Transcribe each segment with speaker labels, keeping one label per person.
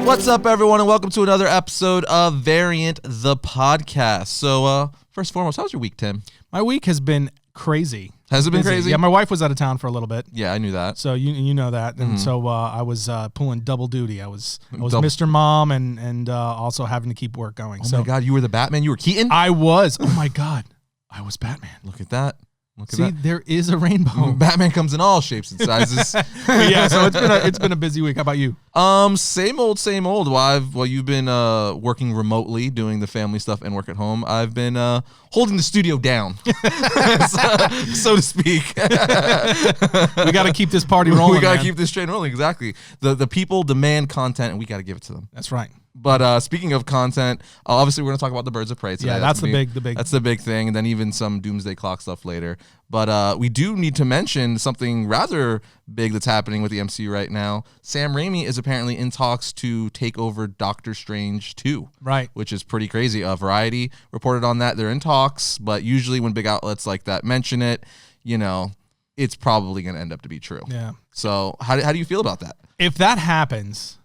Speaker 1: What's up, everyone, and welcome to another episode of Variant the Podcast. So, first and foremost, how was your week, Tim?
Speaker 2: My week has been crazy.
Speaker 1: Has it been crazy?
Speaker 2: Yeah, my wife was out of town for a little bit.
Speaker 1: Yeah, I knew that.
Speaker 2: So you know that, and so I was pulling double duty. I was Mr. Mom and also having to keep work going.
Speaker 1: Oh my God, you were the Batman? You were Keaton?
Speaker 2: I was. Oh my God, I was Batman.
Speaker 1: Look at that.
Speaker 2: See, there is a rainbow.
Speaker 1: Batman comes in all shapes and sizes.
Speaker 2: Yeah, so it's been a busy week. How about you?
Speaker 1: Same old. Well, you've been working remotely, doing the family stuff and work at home. I've been holding the studio down, so to speak.
Speaker 2: We got to keep this party rolling.
Speaker 1: We got to keep this train rolling. Exactly. The people demand content, and we got to give it to them.
Speaker 2: That's right.
Speaker 1: But speaking of content, obviously we're going to talk about the Birds of Prey today.
Speaker 2: Yeah, that's the big.
Speaker 1: That's the big thing, and then even some Doomsday Clock stuff later. But we do need to mention something rather big that's happening with the MCU right now. Sam Raimi is apparently in talks to take over Doctor Strange 2.
Speaker 2: Right.
Speaker 1: Which is pretty crazy. Variety reported on that. They're in talks, but usually when big outlets like that mention it, you know, it's probably going to end up to be true.
Speaker 2: Yeah.
Speaker 1: So how do you feel about that?
Speaker 2: If that happens...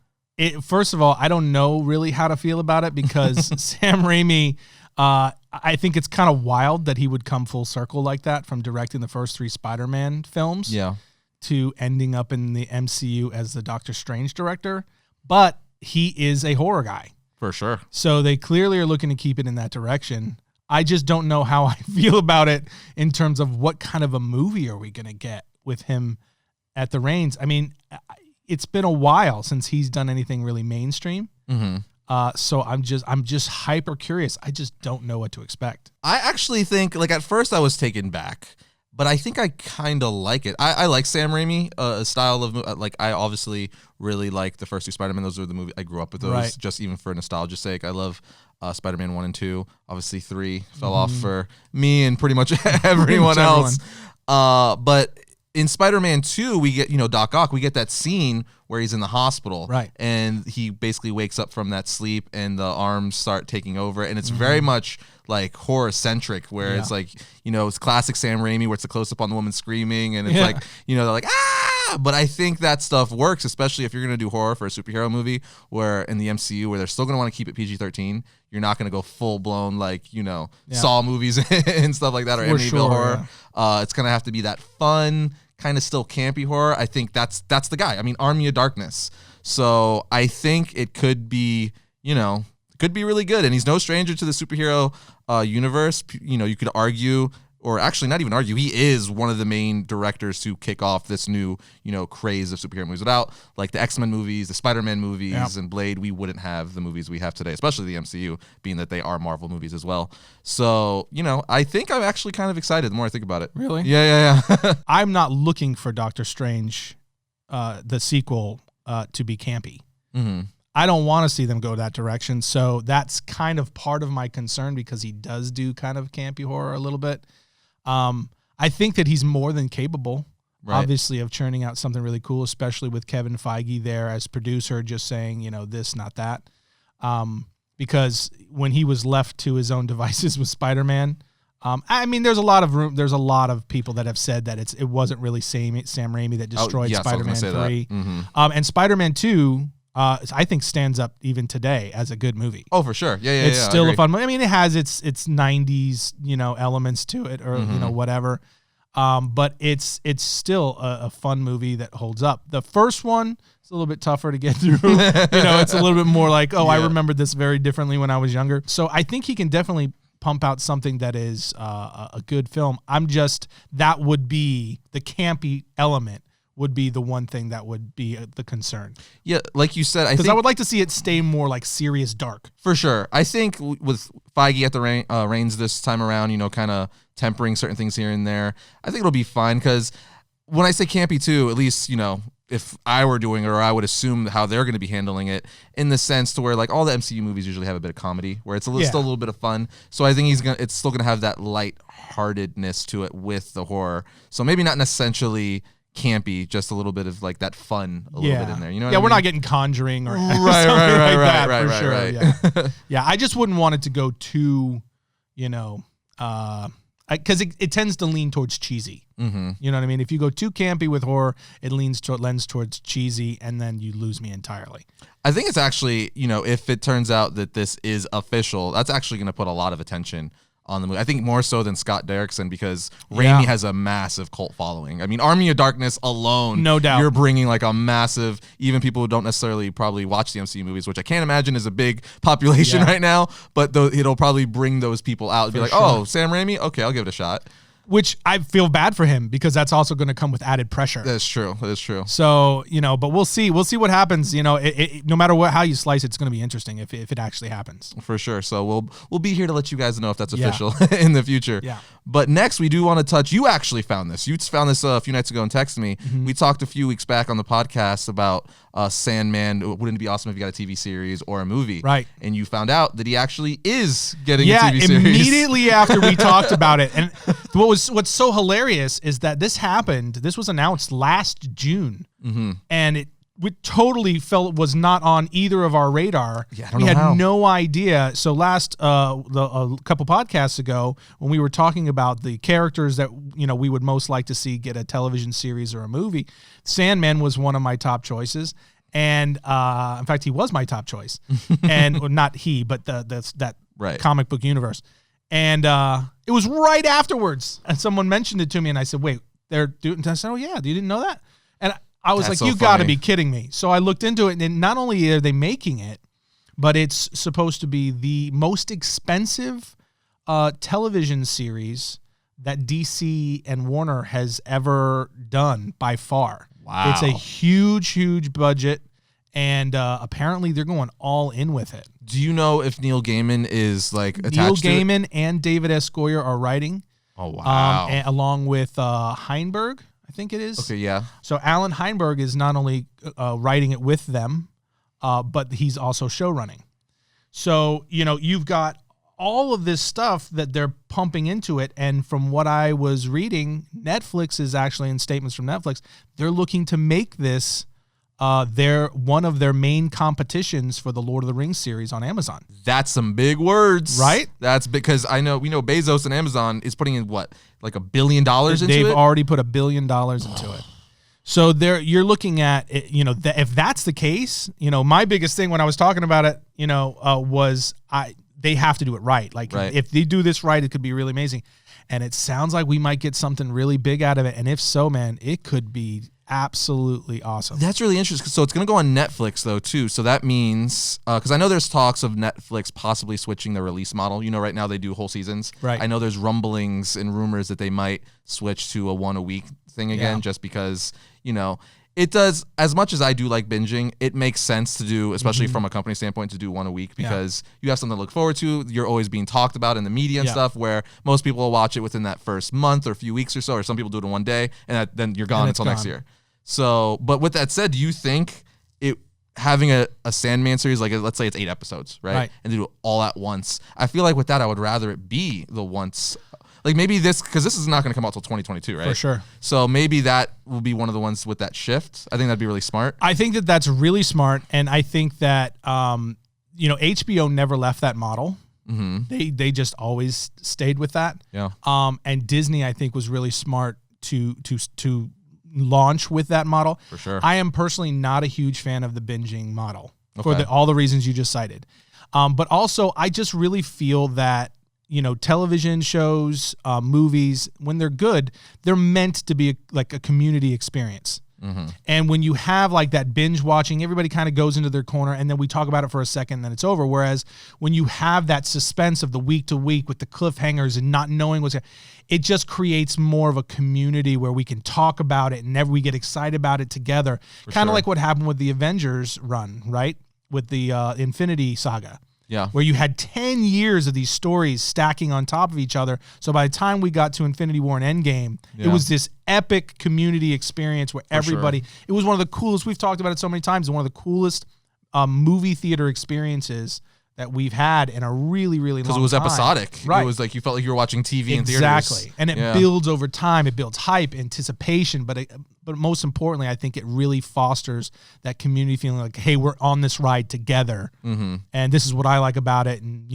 Speaker 2: First of all, I don't know really how to feel about it because Sam Raimi, I think it's kind of wild that he would come full circle like that from directing the first 3 Spider-Man films to ending up in the MCU as the Doctor Strange director. But he is a horror guy.
Speaker 1: For sure.
Speaker 2: So they clearly are looking to keep it in that direction. I just don't know how I feel about it in terms of what kind of a movie are we going to get with him at the reins. I mean... It's been a while since he's done anything really mainstream. Mm-hmm. So I'm just hyper curious. I just don't know what to expect.
Speaker 1: I actually think, like, at first I was taken back, but I think I kind of like it. I like Sam Raimi style of, like, I obviously really like the first 2 Spider-Man. Those are the movies I grew up with those, just even for nostalgia's sake. I love Spider-Man 1 and 2. Obviously 3 fell off for me and pretty much everyone else. But in Spider-Man 2, we get, Doc Ock, we get that scene where he's in the hospital. Right. And he basically wakes up from that sleep and the arms start taking over. And it's very much like horror-centric, where it's like, it's classic Sam Raimi where it's a close-up on the woman screaming. And it's like, they're like, ah! But I think that stuff works, especially if you're going to do horror for a superhero movie where in the MCU where they're still going to want to keep it PG-13. You're not going to go full-blown, like, Saw movies and stuff like that, or Amityville horror. Yeah. It's going to have to be that fun, kind of still campy horror. I think that's the guy. I mean, Army of Darkness. So I think it could be, could be really good. And he's no stranger to the superhero universe. You could argue, or actually not even argue, he is one of the main directors to kick off this new, craze of superhero movies. Without, like, the X-Men movies, the Spider-Man movies, and Blade, we wouldn't have the movies we have today, especially the MCU, being that they are Marvel movies as well. So, I think I'm actually kind of excited the more I think about it.
Speaker 2: Really?
Speaker 1: Yeah.
Speaker 2: I'm not looking for Doctor Strange, the sequel, to be campy. Mm-hmm. I don't want to see them go that direction. So that's kind of part of my concern because he does do kind of campy horror a little bit. I think that he's more than capable, obviously, of churning out something really cool, especially with Kevin Feige there as producer, just saying, this, not that. Because when he was left to his own devices with Spider-Man, I mean, there's a lot of people that have said that it wasn't really Sam Raimi that destroyed Spider-Man 3. Mm-hmm. And Spider-Man 2, I think stands up even today as a good movie.
Speaker 1: Oh, for sure. Yeah.
Speaker 2: It's still a fun movie. I mean, it has its 90s, elements to it, or whatever. But it's still a fun movie that holds up. The first one is a little bit tougher to get through. It's a little bit more like, I remembered this very differently when I was younger. So I think he can definitely pump out something that is a good film. That would be the campy element. Would be the one thing that would be the concern. Yeah,
Speaker 1: like you said,
Speaker 2: because I would like to see it stay more like serious dark.
Speaker 1: For sure. I think with Feige at the reins this time around, kind of tempering certain things here and there, I think it'll be fine. Because when I say campy too, at least, if I were doing it, or I would assume how they're going to be handling it, in the sense to where, like, all the MCU movies usually have a bit of comedy, where it's still a little bit of fun. So I think it's still going to have that lightheartedness to it with the horror. So maybe not essentially campy, just a little bit of like that fun a little bit in there.
Speaker 2: We're not getting Conjuring or something for sure. Yeah. Yeah, I just wouldn't want it to go too, I because it tends to lean towards cheesy.
Speaker 1: Mm-hmm.
Speaker 2: You know what I mean? If you go too campy with horror, it lends towards cheesy, and then you lose me entirely.
Speaker 1: I think it's actually, if it turns out that this is official, that's actually going to put a lot of attention on the movie. I think more so than Scott Derrickson, because Raimi has a massive cult following. I mean, Army of Darkness alone,
Speaker 2: no doubt,
Speaker 1: you're bringing like a massive, even people who don't necessarily probably watch the MCU movies, which I can't imagine is a big population right now, but it'll probably bring those people out and be like, oh, Sam Raimi? Okay, I'll give it a shot.
Speaker 2: Which I feel bad for him because that's also going to come with added pressure.
Speaker 1: That's true.
Speaker 2: So, but we'll see. We'll see what happens. No matter how you slice it, it's going to be interesting if it actually happens.
Speaker 1: For sure. So we'll be here to let you guys know if that's official in the future.
Speaker 2: Yeah.
Speaker 1: But next, we do want to touch. You actually found this. You found this a few nights ago and texted me. Mm-hmm. We talked a few weeks back on the podcast about Sandman. Wouldn't it be awesome if you got a TV series or a movie?
Speaker 2: Right.
Speaker 1: And you found out that he actually is getting a TV series.
Speaker 2: Immediately after we talked about it. And what's so hilarious is that this was announced last June.
Speaker 1: Mm-hmm.
Speaker 2: And we totally was not on either of our radar.
Speaker 1: Yeah,
Speaker 2: we had no idea. So a couple podcasts ago, when we were talking about the characters that we would most like to see get a television series or a movie, Sandman was one of my top choices, and in fact, he was my top choice, and not he, but that comic book universe. And it was right afterwards, and someone mentioned it to me, and I said, "Wait, they're doing?" And I said, "Oh yeah, you didn't know that?" And I was like, you got to be kidding me. So I looked into it, and not only are they making it, but it's supposed to be the most expensive television series that DC and Warner has ever done by far.
Speaker 1: Wow.
Speaker 2: It's a huge, huge budget, and apparently they're going all in with it.
Speaker 1: Do you know if Neil Gaiman is attached
Speaker 2: Neil
Speaker 1: to
Speaker 2: Gaiman
Speaker 1: it?
Speaker 2: And David S. Goyer are writing.
Speaker 1: Oh, wow.
Speaker 2: Along with Heinberg. I think it is.
Speaker 1: Okay, yeah.
Speaker 2: So Alan Heinberg is not only writing it with them, but he's also show running. So, you've got all of this stuff that they're pumping into it. And from what I was reading, Netflix is actually, in statements from Netflix, they're looking to make this one of their main competitions for the Lord of the Rings series on Amazon.
Speaker 1: That's some big words.
Speaker 2: Right?
Speaker 1: That's because we know Bezos and Amazon is putting in what? Like $1 billion into it?
Speaker 2: They've already put $1 billion into it. So you're looking at, if that's the case, my biggest thing when I was talking about it, was they have to do it right. If they do this right, it could be really amazing. And it sounds like we might get something really big out of it. And if so, man, it could be absolutely awesome.
Speaker 1: That's really interesting. So it's going to go on Netflix, though, too. So that means, because I know there's talks of Netflix possibly switching the release model. Right now they do whole seasons.
Speaker 2: Right.
Speaker 1: I know there's rumblings and rumors that they might switch to a one-a-week thing again, just because, it does, as much as I do like binging, it makes sense to do, especially from a company standpoint, to do one a week because you have something to look forward to. You're always being talked about in the media and stuff, where most people will watch it within that first month or few weeks or so, or some people do it in one day, and then you're gone until next year. So, but with that said, do you think having a Sandman series, let's say it's 8 episodes, right? And do it all at once, I feel like with that, I would rather it be the once. Maybe because this is not going to come out till 2022, right?
Speaker 2: For sure.
Speaker 1: So maybe that will be one of the ones with that shift. I think that'd be really smart.
Speaker 2: I think that's really smart, and I think that HBO never left that model.
Speaker 1: Mm-hmm.
Speaker 2: They just always stayed with that.
Speaker 1: Yeah.
Speaker 2: And Disney, I think, was really smart to launch with that model.
Speaker 1: For sure.
Speaker 2: I am personally not a huge fan of the binging model for all the reasons you just cited. But also, I just really feel that television shows, movies, when they're good, they're meant to be a community experience.
Speaker 1: Mm-hmm.
Speaker 2: And when you have that binge watching, everybody kind of goes into their corner and then we talk about it for a second, then it's over. Whereas when you have that suspense of the week to week with the cliffhangers and not knowing it just creates more of a community where we can talk about it and we get excited about it together. Kind of like what happened with the Avengers run, right? With the Infinity Saga.
Speaker 1: Yeah.
Speaker 2: Where you had 10 years of these stories stacking on top of each other. So by the time we got to Infinity War and Endgame, it was this epic community experience where everybody, it was one of the coolest, we've talked about it so many times, one of the coolest movie theater experiences that we've had in a really, really long time.
Speaker 1: Because it was episodic.
Speaker 2: Right.
Speaker 1: It was you felt like you were watching TV in theaters.
Speaker 2: Exactly. And it builds over time. It builds hype, anticipation, but most importantly, I think it really fosters that community feeling hey, we're on this ride together.
Speaker 1: Mm-hmm.
Speaker 2: And this is what I like about it. And,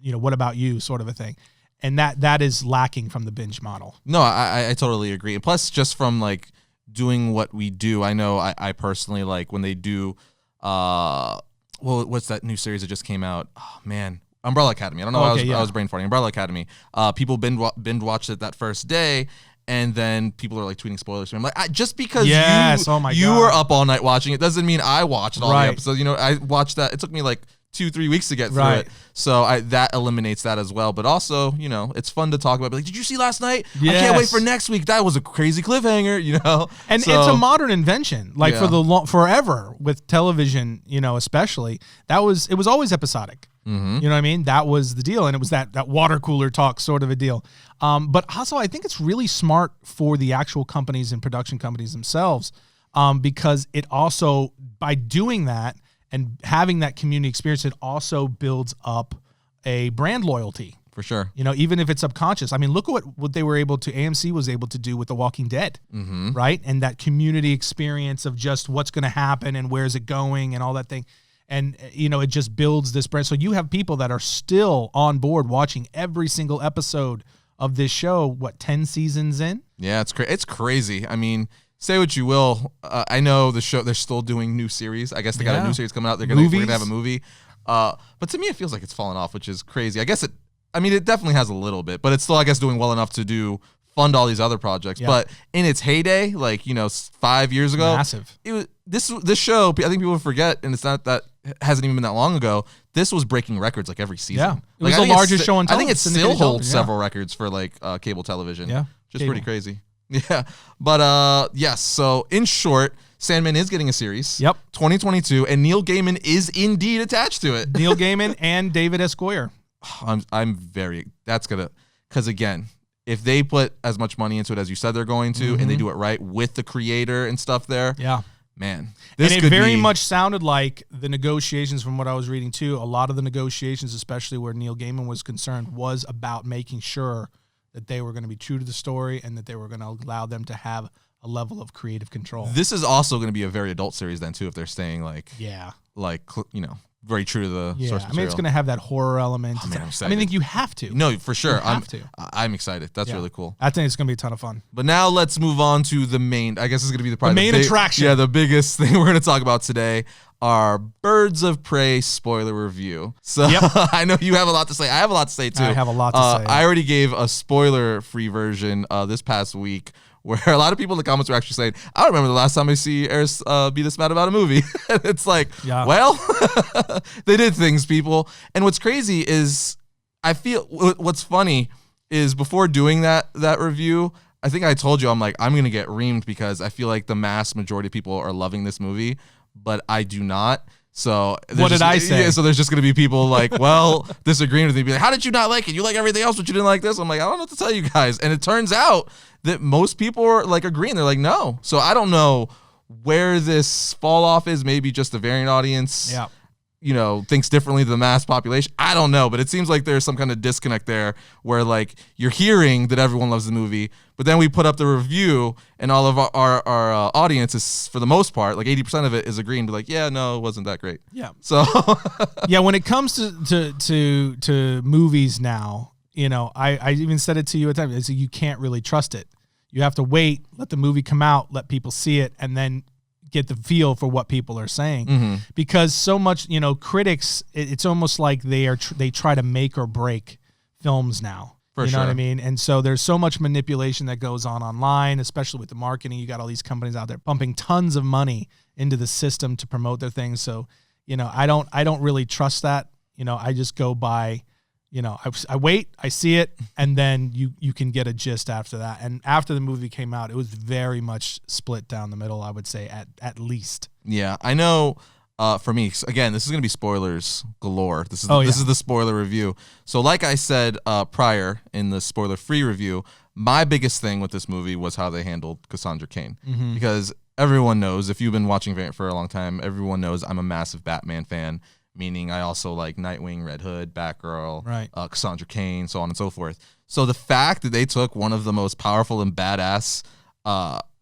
Speaker 2: what about you, sort of a thing. And that is lacking from the binge model.
Speaker 1: No, I totally agree. And plus, just from like doing what we do, I know I personally like when they do, what's that new series that just came out? Oh, man. Umbrella Academy. I don't know why I was brain farting. Umbrella Academy. People binge watched it that first day, and then people are like tweeting spoilers to me. I'm like, just because you were up all night watching it doesn't mean I watched all the episodes. You know, I watched that. It took me like 2-3 weeks to get through it. So that eliminates that as well. But also, you know, it's fun to talk about. Like, did you see last night? Yes. I can't wait for next week. That was a crazy cliffhanger, you know?
Speaker 2: And it's a modern invention. Like for the forever with television, you know, especially, it was always episodic. Mm-hmm. You know what I mean? That was the deal. And it was that water cooler talk sort of a deal. But also, I think it's really smart for the actual companies and production companies themselves, because it also, by doing that, and having that community experience, it also builds up a brand loyalty.
Speaker 1: For sure.
Speaker 2: You know, even if it's subconscious. I mean, look at what they were able to, AMC was able to do with The Walking Dead, right? And that community experience of just what's going to happen and where's it going and all that thing. And, you know, it just builds this brand. So you have people that are still on board watching every single episode of this show, 10 seasons in?
Speaker 1: Yeah, it's crazy. I mean, say what you will. I know the show, they're still doing new series. I guess they got a new series coming out. We're going to have a movie. But to me, it feels like it's fallen off, which is crazy. I guess it definitely has a little bit, but it's still, I guess, doing well enough to fund all these other projects. Yeah. But in its heyday, like, you know, 5 years ago,
Speaker 2: massive.
Speaker 1: It was this show, I think people forget, and it's not that, it hasn't even been that long ago. This was breaking records like every season.
Speaker 2: Yeah. It was the largest show on
Speaker 1: television. I think it still holds
Speaker 2: yeah.
Speaker 1: several records for like cable television.
Speaker 2: Yeah.
Speaker 1: Which is pretty crazy. Yeah. But yes, so in short, Sandman is getting a series.
Speaker 2: Yep.
Speaker 1: 2022, and Neil Gaiman is indeed attached to it.
Speaker 2: Neil Gaiman and David S. Goyer.
Speaker 1: Because again, if they put as much money into it as you said they're going to, and they do it right with the creator and stuff there.
Speaker 2: Yeah.
Speaker 1: Man.
Speaker 2: And it very much sounded like the negotiations, from what I was reading too, a lot of the negotiations, especially where Neil Gaiman was concerned, was about making sure that they were going to be true to the story and that they were going to allow them to have a level of creative control.
Speaker 1: This is also going to be a very adult series then too, if they're staying very true to the source material.
Speaker 2: I mean, it's going to have that horror element.
Speaker 1: Oh, man, I'm excited.
Speaker 2: I think you have to.
Speaker 1: No, for sure.
Speaker 2: I'm
Speaker 1: excited. That's really cool.
Speaker 2: I think it's going to be a ton of fun.
Speaker 1: But now let's move on to the main, I guess it's going to be the
Speaker 2: main attraction.
Speaker 1: Yeah, the biggest thing we're going to talk about today, our Birds of Prey spoiler review. So I know you have a lot to say. I have a lot to say too.
Speaker 2: I have a lot to say.
Speaker 1: I already gave a spoiler-free version this past week, where a lot of people in the comments were actually saying, I don't remember the last time I see Arris be this mad about a movie. It's like, well, they did things, people. And what's crazy is, I feel, what's funny is, before doing that review, I think I told you, I'm like, I'm going to get reamed because I feel like the mass majority of people are loving this movie, but I do not. So
Speaker 2: what did I say?
Speaker 1: Yeah, so there's just going to be people like, well, disagreeing with me, be like, how did you not like it? You like everything else, but you didn't like this? I'm like, I don't know what to tell you guys. And it turns out that most people are like agreeing. They're like, no. So I don't know where this fall off is. Maybe just the variant audience, thinks differently than the mass population. I don't know, but it seems like there's some kind of disconnect there where, like, you're hearing that everyone loves the movie, but then we put up the review and all of our audience is, for the most part, like 80% of it is agreeing to, like, yeah, no, it wasn't that great.
Speaker 2: Yeah.
Speaker 1: So
Speaker 2: yeah, when it comes to movies now, I even said it to you at the time, is you can't really trust it. You have to wait, let the movie come out, let people see it, and then get the feel for what people are saying. Because so much, critics, it's almost like they try to make or break films now. You know what I mean? And so there's so much manipulation that goes on online, especially with the marketing. You got all these companies out there pumping tons of money into the system to promote their things. So, I don't really trust that. I just go by, I wait, I see it, and then you can get a gist after that. And after the movie came out, it was very much split down the middle, I would say, at least. Yeah,
Speaker 1: I know. For me, again, this is going to be spoilers galore. This is the spoiler review. So like I said prior in the spoiler-free review, my biggest thing with this movie was how they handled Cassandra Cain. Because everyone knows, if you've been watching Variant for a long time, everyone knows I'm a massive Batman fan, meaning I also like Nightwing, Red Hood, Batgirl, Cassandra Cain, so on and so forth. So the fact that they took one of the most powerful and badass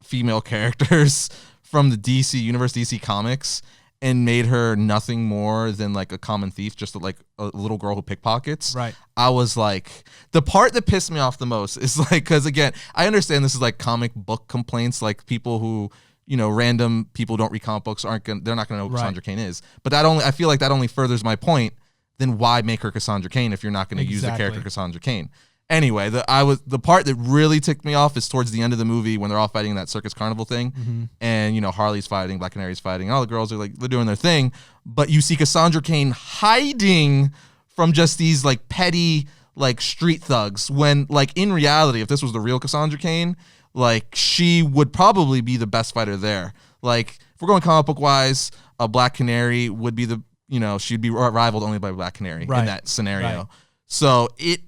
Speaker 1: female characters from the DC Universe, DC Comics, and made her nothing more than like a common thief, just like a little girl who pickpockets.
Speaker 2: Right.
Speaker 1: I was like, the part that pissed me off the most is like, because again, I understand this is like comic book complaints, like people who, random people who don't read comic books they're not going to know who Cassandra Cain is. But I feel like that only furthers my point. Then why make her Cassandra Cain if you're not going to use the character Cassandra Cain? Anyway, the part that really ticked me off is towards the end of the movie when they're all fighting in that circus carnival thing, and Harley's fighting, Black Canary's fighting, and all the girls are like they're doing their thing, but you see Cassandra Cain hiding from just these like petty like street thugs when like in reality, if this was the real Cassandra Cain, like she would probably be the best fighter there. Like if we're going comic book wise, a Black Canary would be the she'd be rivaled only by Black Canary in that scenario. Right. So it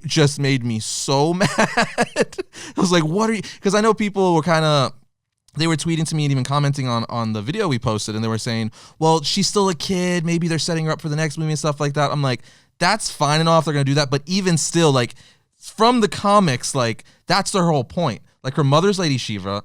Speaker 1: just made me so mad. I was like, what are you? Because I know people were they were tweeting to me and even commenting on the video we posted, and they were saying, well, she's still a kid. Maybe they're setting her up for the next movie and stuff like that. I'm like, that's fine and all if they're going to do that. But even still, like, from the comics, like, that's their whole point. Like, her mother's Lady Shiva,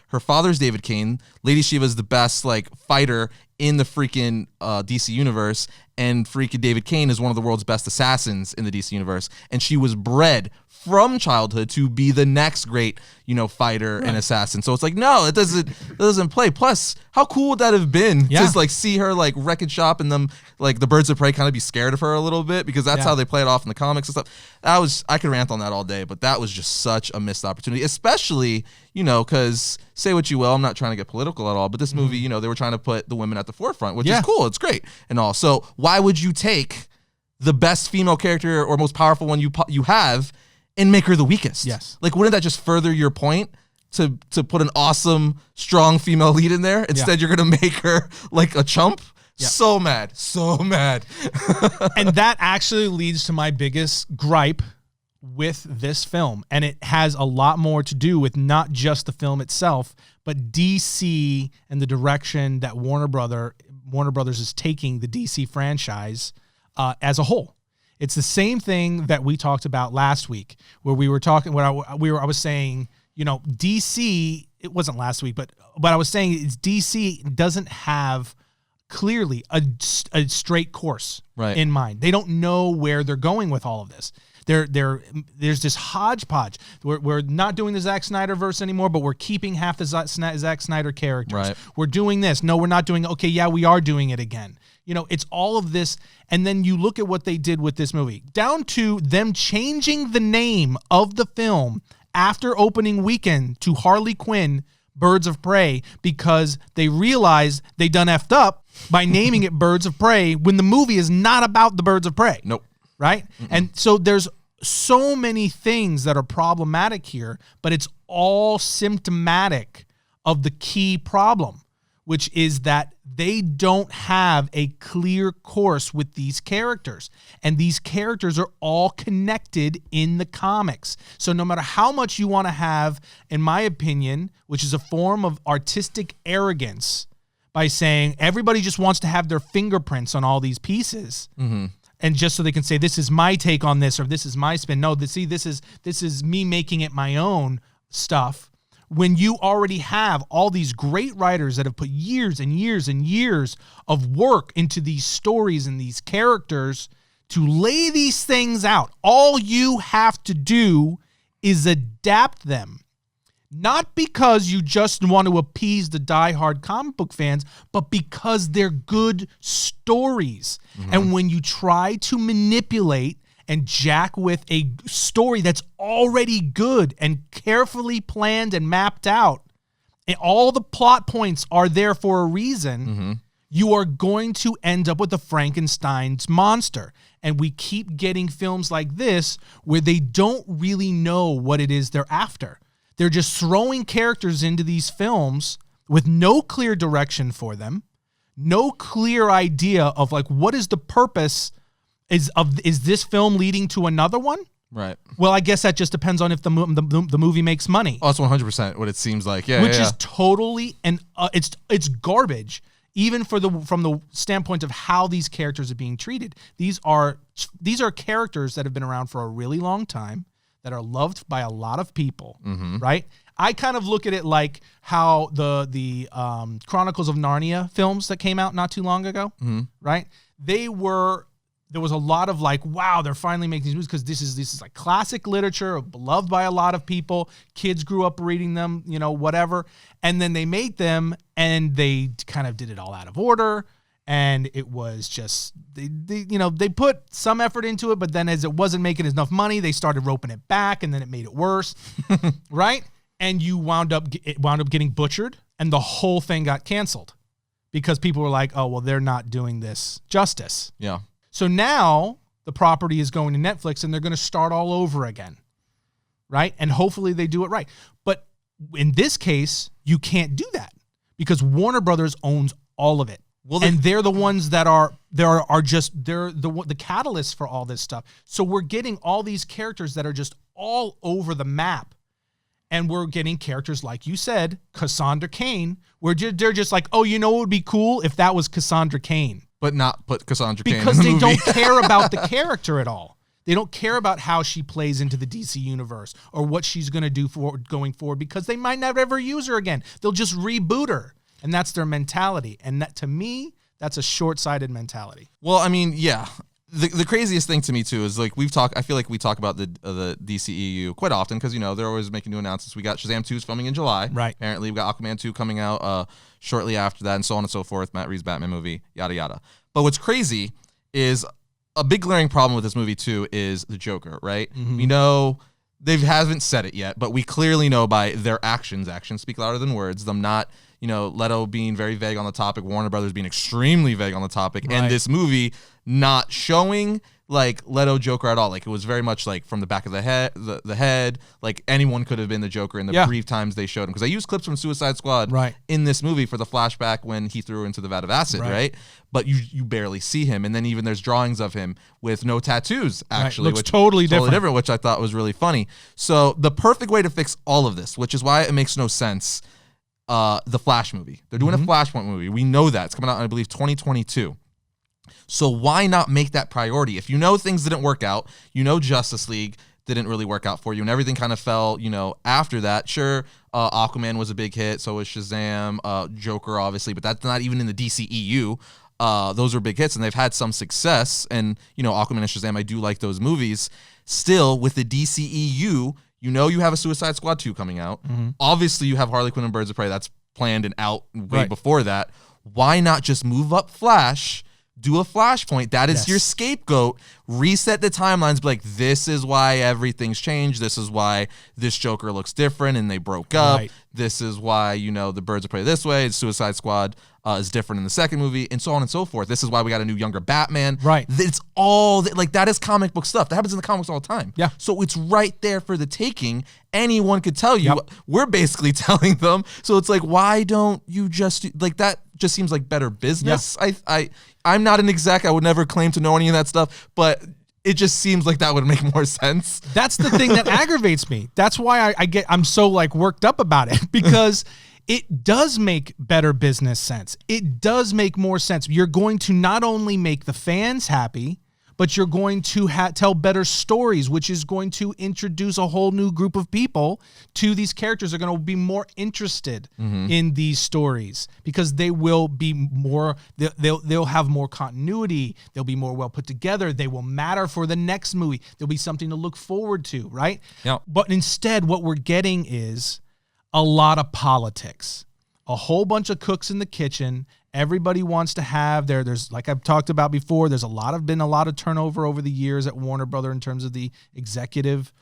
Speaker 1: her father's David Cain. Lady Shiva's the best, like, fighter in the freaking DC universe, and freaking David Cain is one of the world's best assassins in the DC universe, and she was bred from childhood to be the next great, fighter and assassin. So it's like, no, it doesn't play. Plus, how cool would that have been to like see her like wrecking shop and them like the Birds of Prey kind of be scared of her a little bit, because that's how they play it off in the comics and stuff. I could rant on that all day, but that was just such a missed opportunity, especially, because say what you will, I'm not trying to get political at all, but this movie, they were trying to put the women at the forefront, which is cool. It's great and all. So why would you take the best female character or most powerful one you have and make her the weakest?
Speaker 2: Yes.
Speaker 1: Like, wouldn't that just further your point to put an awesome, strong female lead in there? Instead, you're going to make her like a chump? Yeah. So mad.
Speaker 2: And that actually leads to my biggest gripe with this film. And it has a lot more to do with not just the film itself, but DC and the direction that Warner Brothers is taking the DC franchise as a whole. It's the same thing that we talked about last week, where we were talking. I was saying, DC. It wasn't last week, but I was saying is DC doesn't have clearly a straight course in mind. They don't know where they're going with all of this. There's this hodgepodge. We're not doing the Zack Snyder verse anymore, but we're keeping half the Zack Snyder characters.
Speaker 1: Right.
Speaker 2: We're doing this. No, we're not doing. Okay, yeah, we are doing it again. It's all of this. And then you look at what they did with this movie, down to them changing the name of the film after opening weekend to Harley Quinn, Birds of Prey, because they realized they done effed up by naming it Birds of Prey when the movie is not about the Birds of Prey.
Speaker 1: Nope.
Speaker 2: Right? Mm-mm. And so there's so many things that are problematic here, but it's all symptomatic of the key problem, which is that they don't have a clear course with these characters. And these characters are all connected in the comics. So no matter how much you want to have, in my opinion, which is a form of artistic arrogance, by saying everybody just wants to have their fingerprints on all these pieces, and just so they can say, this is my take on this, or this is my spin. No, this is me making it my own stuff. When you already have all these great writers that have put years and years and years of work into these stories and these characters to lay these things out, all you have to do is adapt them. Not because you just want to appease the diehard comic book fans, but because they're good stories. And when you try to manipulate and jack with a story that's already good and carefully planned and mapped out, and all the plot points are there for a reason, you are going to end up with the Frankenstein's monster. And we keep getting films like this where they don't really know what it is they're after. They're just throwing characters into these films with no clear direction for them, no clear idea of like, what is the purpose. Is this film leading to another one?
Speaker 1: Right.
Speaker 2: Well, I guess that just depends on if the movie makes money.
Speaker 1: Oh, it's 100% what it seems like. Yeah,
Speaker 2: which is totally it's garbage. Even from the standpoint of how these characters are being treated. These are characters that have been around for a really long time, that are loved by a lot of people. Right. I kind of look at it like how the Chronicles of Narnia films that came out not too long ago, right? There was a lot of like, wow, they're finally making these movies because this is like classic literature, beloved by a lot of people. Kids grew up reading them, whatever. And then they made them and they kind of did it all out of order. And it was just, they put some effort into it, but then as it wasn't making enough money, they started roping it back and then it made it worse, right? And it wound up getting butchered and the whole thing got canceled because people were like, oh, well, they're not doing this justice.
Speaker 1: Yeah.
Speaker 2: So now the property is going to Netflix and they're going to start all over again, right? And hopefully they do it right. But in this case, you can't do that because Warner Brothers owns all of it. Well, and they're the ones that are the catalyst for all this stuff. So we're getting all these characters that are just all over the map. And we're getting characters, like you said, Cassandra Cain, where they're just like, oh, what would be cool if that was Cassandra Cain?
Speaker 1: But not put Cassandra Cain in the
Speaker 2: because they
Speaker 1: movie.
Speaker 2: don't care about the character at all. They don't care about how she plays into the DC universe or what she's going to do for going forward because they might never ever use her again. They'll just reboot her. And that's their mentality. And that, to me, that's a short-sighted mentality.
Speaker 1: Well, I mean, yeah. The craziest thing to me, too, is like I feel like we talk about the DCEU quite often because, they're always making new announcements. We got Shazam 2's filming in July.
Speaker 2: Right.
Speaker 1: Apparently, we got Aquaman 2 coming out shortly after that and so on and so forth. Matt Reeves' Batman movie, yada, yada. But what's crazy is a big glaring problem with this movie, too, is the Joker, right? Mm-hmm. We know they haven't said it yet, but we clearly know by their actions speak louder than words, them not, Leto being very vague on the topic, Warner Brothers being extremely vague on the topic, right. And this movie not showing like Leto Joker at all. Like it was very much like from the back of the head, like anyone could have been the Joker in the brief times they showed him. Because I used clips from Suicide Squad in this movie for the flashback when he threw into the vat of acid, right? But you barely see him. And then even there's drawings of him with no tattoos, actually.
Speaker 2: Looks totally different,
Speaker 1: which I thought was really funny. So the perfect way to fix all of this, which is why it makes no sense, the Flash movie. They're doing a Flashpoint movie. We know that. It's coming out, I believe, 2022. So why not make that priority? If things didn't work out, Justice League didn't really work out for you and everything kind of fell, after that. Sure, Aquaman was a big hit, so was Shazam, Joker, obviously, but that's not even in the DCEU. Those were big hits, and they've had some success, and, Aquaman and Shazam, I do like those movies. Still, with the DCEU, you have a Suicide Squad 2 coming out. Mm-hmm. Obviously, you have Harley Quinn and Birds of Prey. That's planned and out way before that. Why not just move up Flash, do a Flashpoint? That is your scapegoat. Reset the timelines. Be like, this is why everything's changed. This is why this Joker looks different and they broke up. Right. This is why, the Birds of Prey this way. Suicide Squad is different in the second movie, and so on and so forth. This is why we got a new, younger Batman.
Speaker 2: Right.
Speaker 1: It's all, that is comic book stuff. That happens in the comics all the time.
Speaker 2: Yeah.
Speaker 1: So it's right there for the taking. Anyone could tell you. Yep. We're basically telling them. So it's like, why don't you just, that just seems like better business. Yeah. I'm not an exec. I would never claim to know any of that stuff, but it just seems like that would make more sense.
Speaker 2: That's the thing that aggravates me. That's why I'm so worked up about it, because it does make better business sense. It does make more sense. You're going to not only make the fans happy, but you're going to tell better stories, which is going to introduce a whole new group of people to these characters. They're going to be more interested in these stories because they will be more, they'll have more continuity. They'll be more well put together. They will matter for the next movie. There'll be something to look forward to, right?
Speaker 1: Yep.
Speaker 2: But instead, what we're getting is a lot of politics, a whole bunch of cooks in the kitchen. Everybody wants to have there's, like I've talked about before, there's been a lot of turnover over the years at Warner Brother in terms of the executive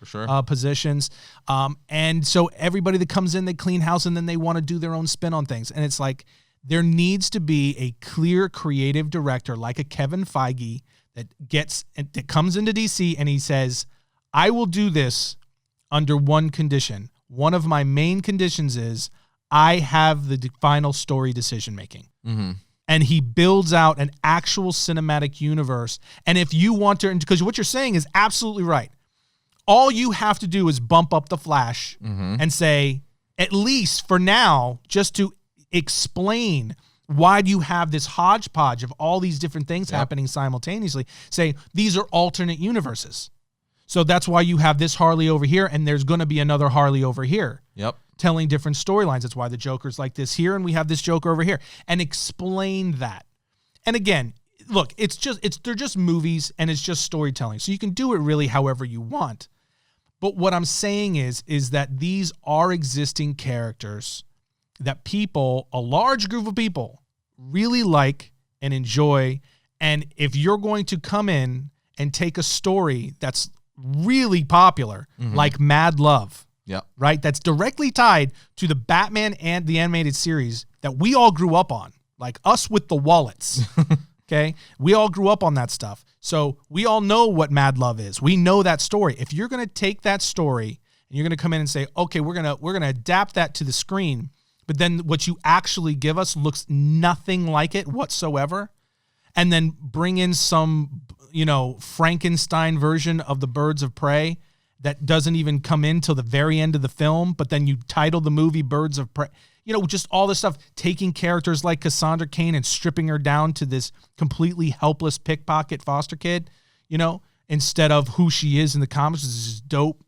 Speaker 2: positions. And so everybody that comes in, they clean house, and then they want to do their own spin on things. And it's like, there needs to be a clear creative director like a Kevin Feige that comes into DC and he says, I will do this under one condition. One of my main conditions is I have the final story decision-making. Mm-hmm. And he builds out an actual cinematic universe. And if you want to, because what you're saying is absolutely right. All you have to do is bump up the Flash and say, at least for now, just to explain why do you have this hodgepodge of all these different things happening simultaneously, say these are alternate universes. So that's why you have this Harley over here, and there's going to be another Harley over here.
Speaker 1: Yep.
Speaker 2: telling different storylines. That's why the Joker's like this here, and we have this Joker over here, and explain that. And again, look, they're just movies, and it's just storytelling. So you can do it really however you want. But what I'm saying is that these are existing characters that people, a large group of people, really like and enjoy. And if you're going to come in and take a story that's really popular, like Mad Love, right? That's directly tied to the Batman and the animated series that we all grew up on, like us with the wallets. Okay, we all grew up on that stuff. So we all know what Mad Love is. We know that story. If you're going to take that story and you're going to come in and say, okay, we're going to adapt that to the screen, but then what you actually give us looks nothing like it whatsoever, and then bring in some, Frankenstein version of the Birds of Prey that doesn't even come in till the very end of the film, but then you title the movie Birds of Prey. Just all this stuff, taking characters like Cassandra Cain and stripping her down to this completely helpless pickpocket foster kid, instead of who she is in the comics, this dope,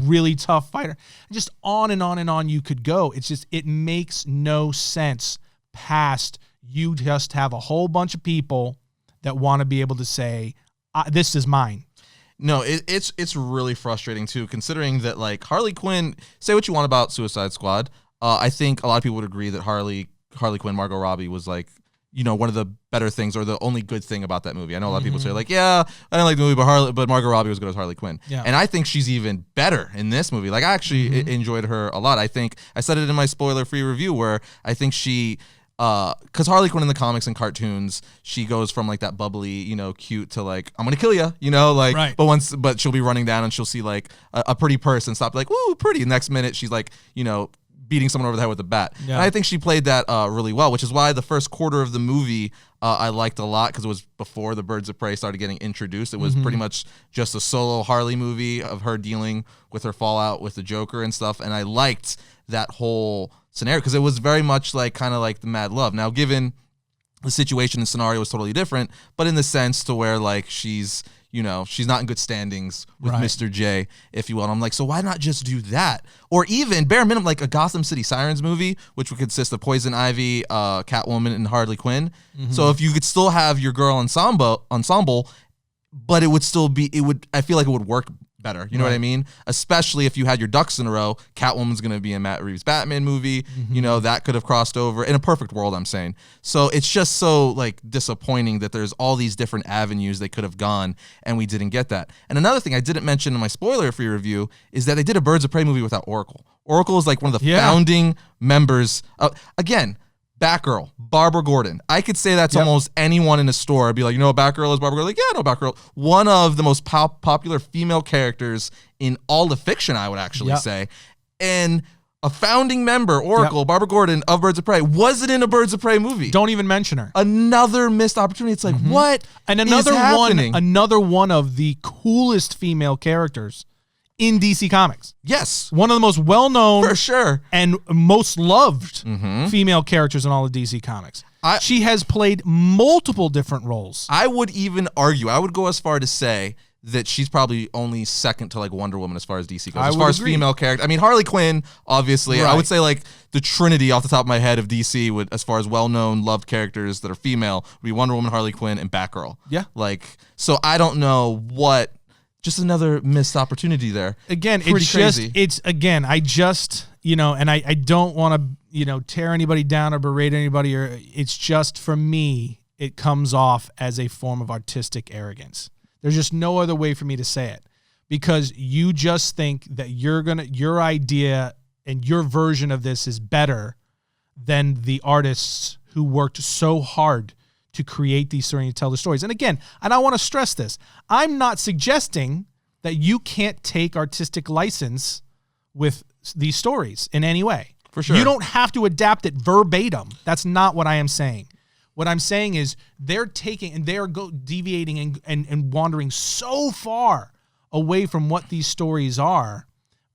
Speaker 2: really tough fighter. Just on and on and on you could go. It's just, it makes no sense past you just have a whole bunch of people that want to be able to say, this is mine.
Speaker 1: No, it's really frustrating too, considering that like Harley Quinn, say what you want about Suicide Squad. I think a lot of people would agree that Harley Quinn, Margot Robbie was like, one of the better things or the only good thing about that movie. I know a lot of people say like, yeah, I didn't like the movie, but Margot Robbie was good as Harley Quinn. Yeah. And I think she's even better in this movie. Like I actually enjoyed her a lot. I think I said it in my spoiler-free review where I think she, because Harley Quinn in the comics and cartoons, she goes from like that bubbly, cute to like, I'm gonna kill you, right. But she'll be running down and she'll see like a pretty person stop like, ooh, pretty. Next minute she's like, beating someone over the head with a bat. Yeah. And I think she played that really well, which is why the first quarter of the movie I liked a lot, because it was before the Birds of Prey started getting introduced. It was pretty much just a solo Harley movie of her dealing with her fallout with the Joker and stuff. And I liked that whole scenario because it was very much like kind of like the Mad Love. Now, given the situation and scenario was totally different, but in the sense to where like she's not in good standings with Mr. J, if you will. And I'm like, so why not just do that? Or even, bare minimum, like a Gotham City Sirens movie, which would consist of Poison Ivy, Catwoman, and Harley Quinn. So if you could still have your girl ensemble, but it would still be, I feel like it would work better. You know what I mean? Especially if you had your ducks in a row. Catwoman's going to be in Matt Reeves' Batman movie. That could have crossed over in a perfect world, I'm saying. So it's just so like disappointing that there's all these different avenues they could have gone and we didn't get that. And another thing I didn't mention in my spoiler-free review is that they did a Birds of Prey movie without Oracle. Oracle is like one of the founding members. Again, Batgirl, Barbara Gordon. I could say that to almost anyone in a store. I'd be like, Batgirl is Barbara Gordon? Like, yeah, no, Batgirl. One of the most popular female characters in all of fiction, I would actually say. And a founding member, Oracle, Barbara Gordon of Birds of Prey, wasn't in a Birds of Prey movie.
Speaker 2: Don't even mention her.
Speaker 1: Another missed opportunity. It's like, what
Speaker 2: and
Speaker 1: is happening?
Speaker 2: Another one of the coolest female characters in DC Comics.
Speaker 1: Yes.
Speaker 2: One of the most well-known
Speaker 1: for sure
Speaker 2: and most loved female characters in all of DC Comics. She has played multiple different roles.
Speaker 1: I would even argue, I would go as far to say that she's probably only second to like Wonder Woman as far as DC goes. As far as female character. I mean, Harley Quinn, obviously. I would say like the trinity off the top of my head of DC would, as far as well-known, loved characters that are female, would be Wonder Woman, Harley Quinn, and Batgirl. Yeah. Like, so I don't know what... Just another missed opportunity there.
Speaker 2: Again, I don't want to, tear anybody down or berate anybody, or it's just, for me, it comes off as a form of artistic arrogance. There's just no other way for me to say it, because you just think that your idea and your version of this is better than the artists who worked so hard to create these stories and tell the stories. And again, and I want to stress this, I'm not suggesting that you can't take artistic license with these stories in any way.
Speaker 1: For sure.
Speaker 2: You don't have to adapt it verbatim. That's not what I am saying. What I'm saying is they're taking and they're deviating and wandering so far away from what these stories are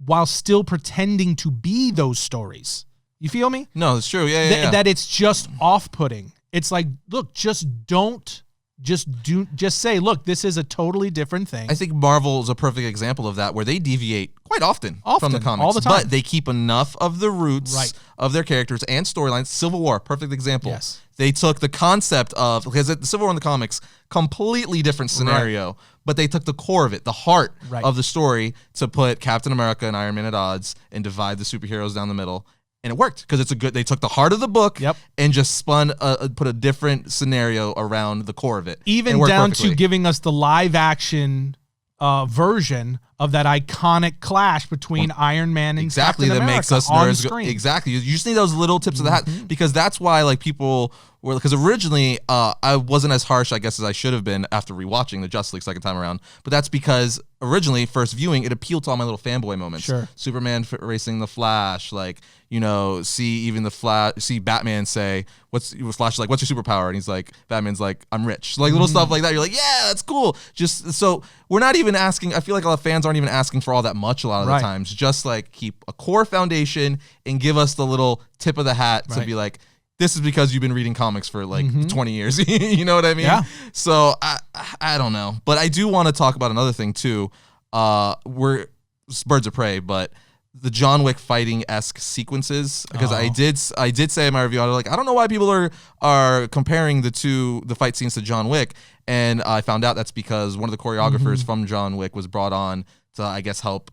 Speaker 2: while still pretending to be those stories. You feel me?
Speaker 1: No, it's true. Yeah.
Speaker 2: That it's just off-putting. It's like, look, just don't Just say, look, this is a totally different thing.
Speaker 1: I think Marvel is a perfect example of that, where they deviate quite often from the comics,
Speaker 2: all the time.
Speaker 1: but they keep enough of the roots of their characters and storylines. Civil War, perfect example.
Speaker 2: Yes.
Speaker 1: They took the concept of, because the Civil War in the comics, completely different scenario, but they took the core of it, the heart of the story, to put Captain America and Iron Man at odds and divide the superheroes down the middle. And it worked because they took the heart of the book and just put a different scenario around the core of it.
Speaker 2: Even down to giving us the live action version of that iconic clash between Iron Man and Captain America.
Speaker 1: That makes us nerds. Exactly. You just need those little tips of the hat, because that's why like people were, because originally I wasn't as harsh, I guess, as I should have been after rewatching the Justice League second time around. But that's because originally, first viewing, it appealed to all my little fanboy moments.
Speaker 2: Sure.
Speaker 1: Superman racing the Flash, like, you know, see Batman say, Flash is like, what's your superpower? And he's like, Batman's like, I'm rich. Like little stuff like that. You're like, yeah, that's cool. Just so we're not even asking. I feel like a lot of fans aren't even asking for all that much a lot of the times. Just like keep a core foundation and give us the little tip of the hat to be like, this is because you've been reading comics for like 20 years. You know what I mean?
Speaker 2: Yeah.
Speaker 1: So I don't know. But I do want to talk about another thing too. We're Birds of Prey, but the John Wick fighting-esque sequences, because I did say in my review, I was like, I don't know why people are comparing the fight scenes to John Wick, and I found out that's because one of the choreographers from John Wick was brought on to, I guess, help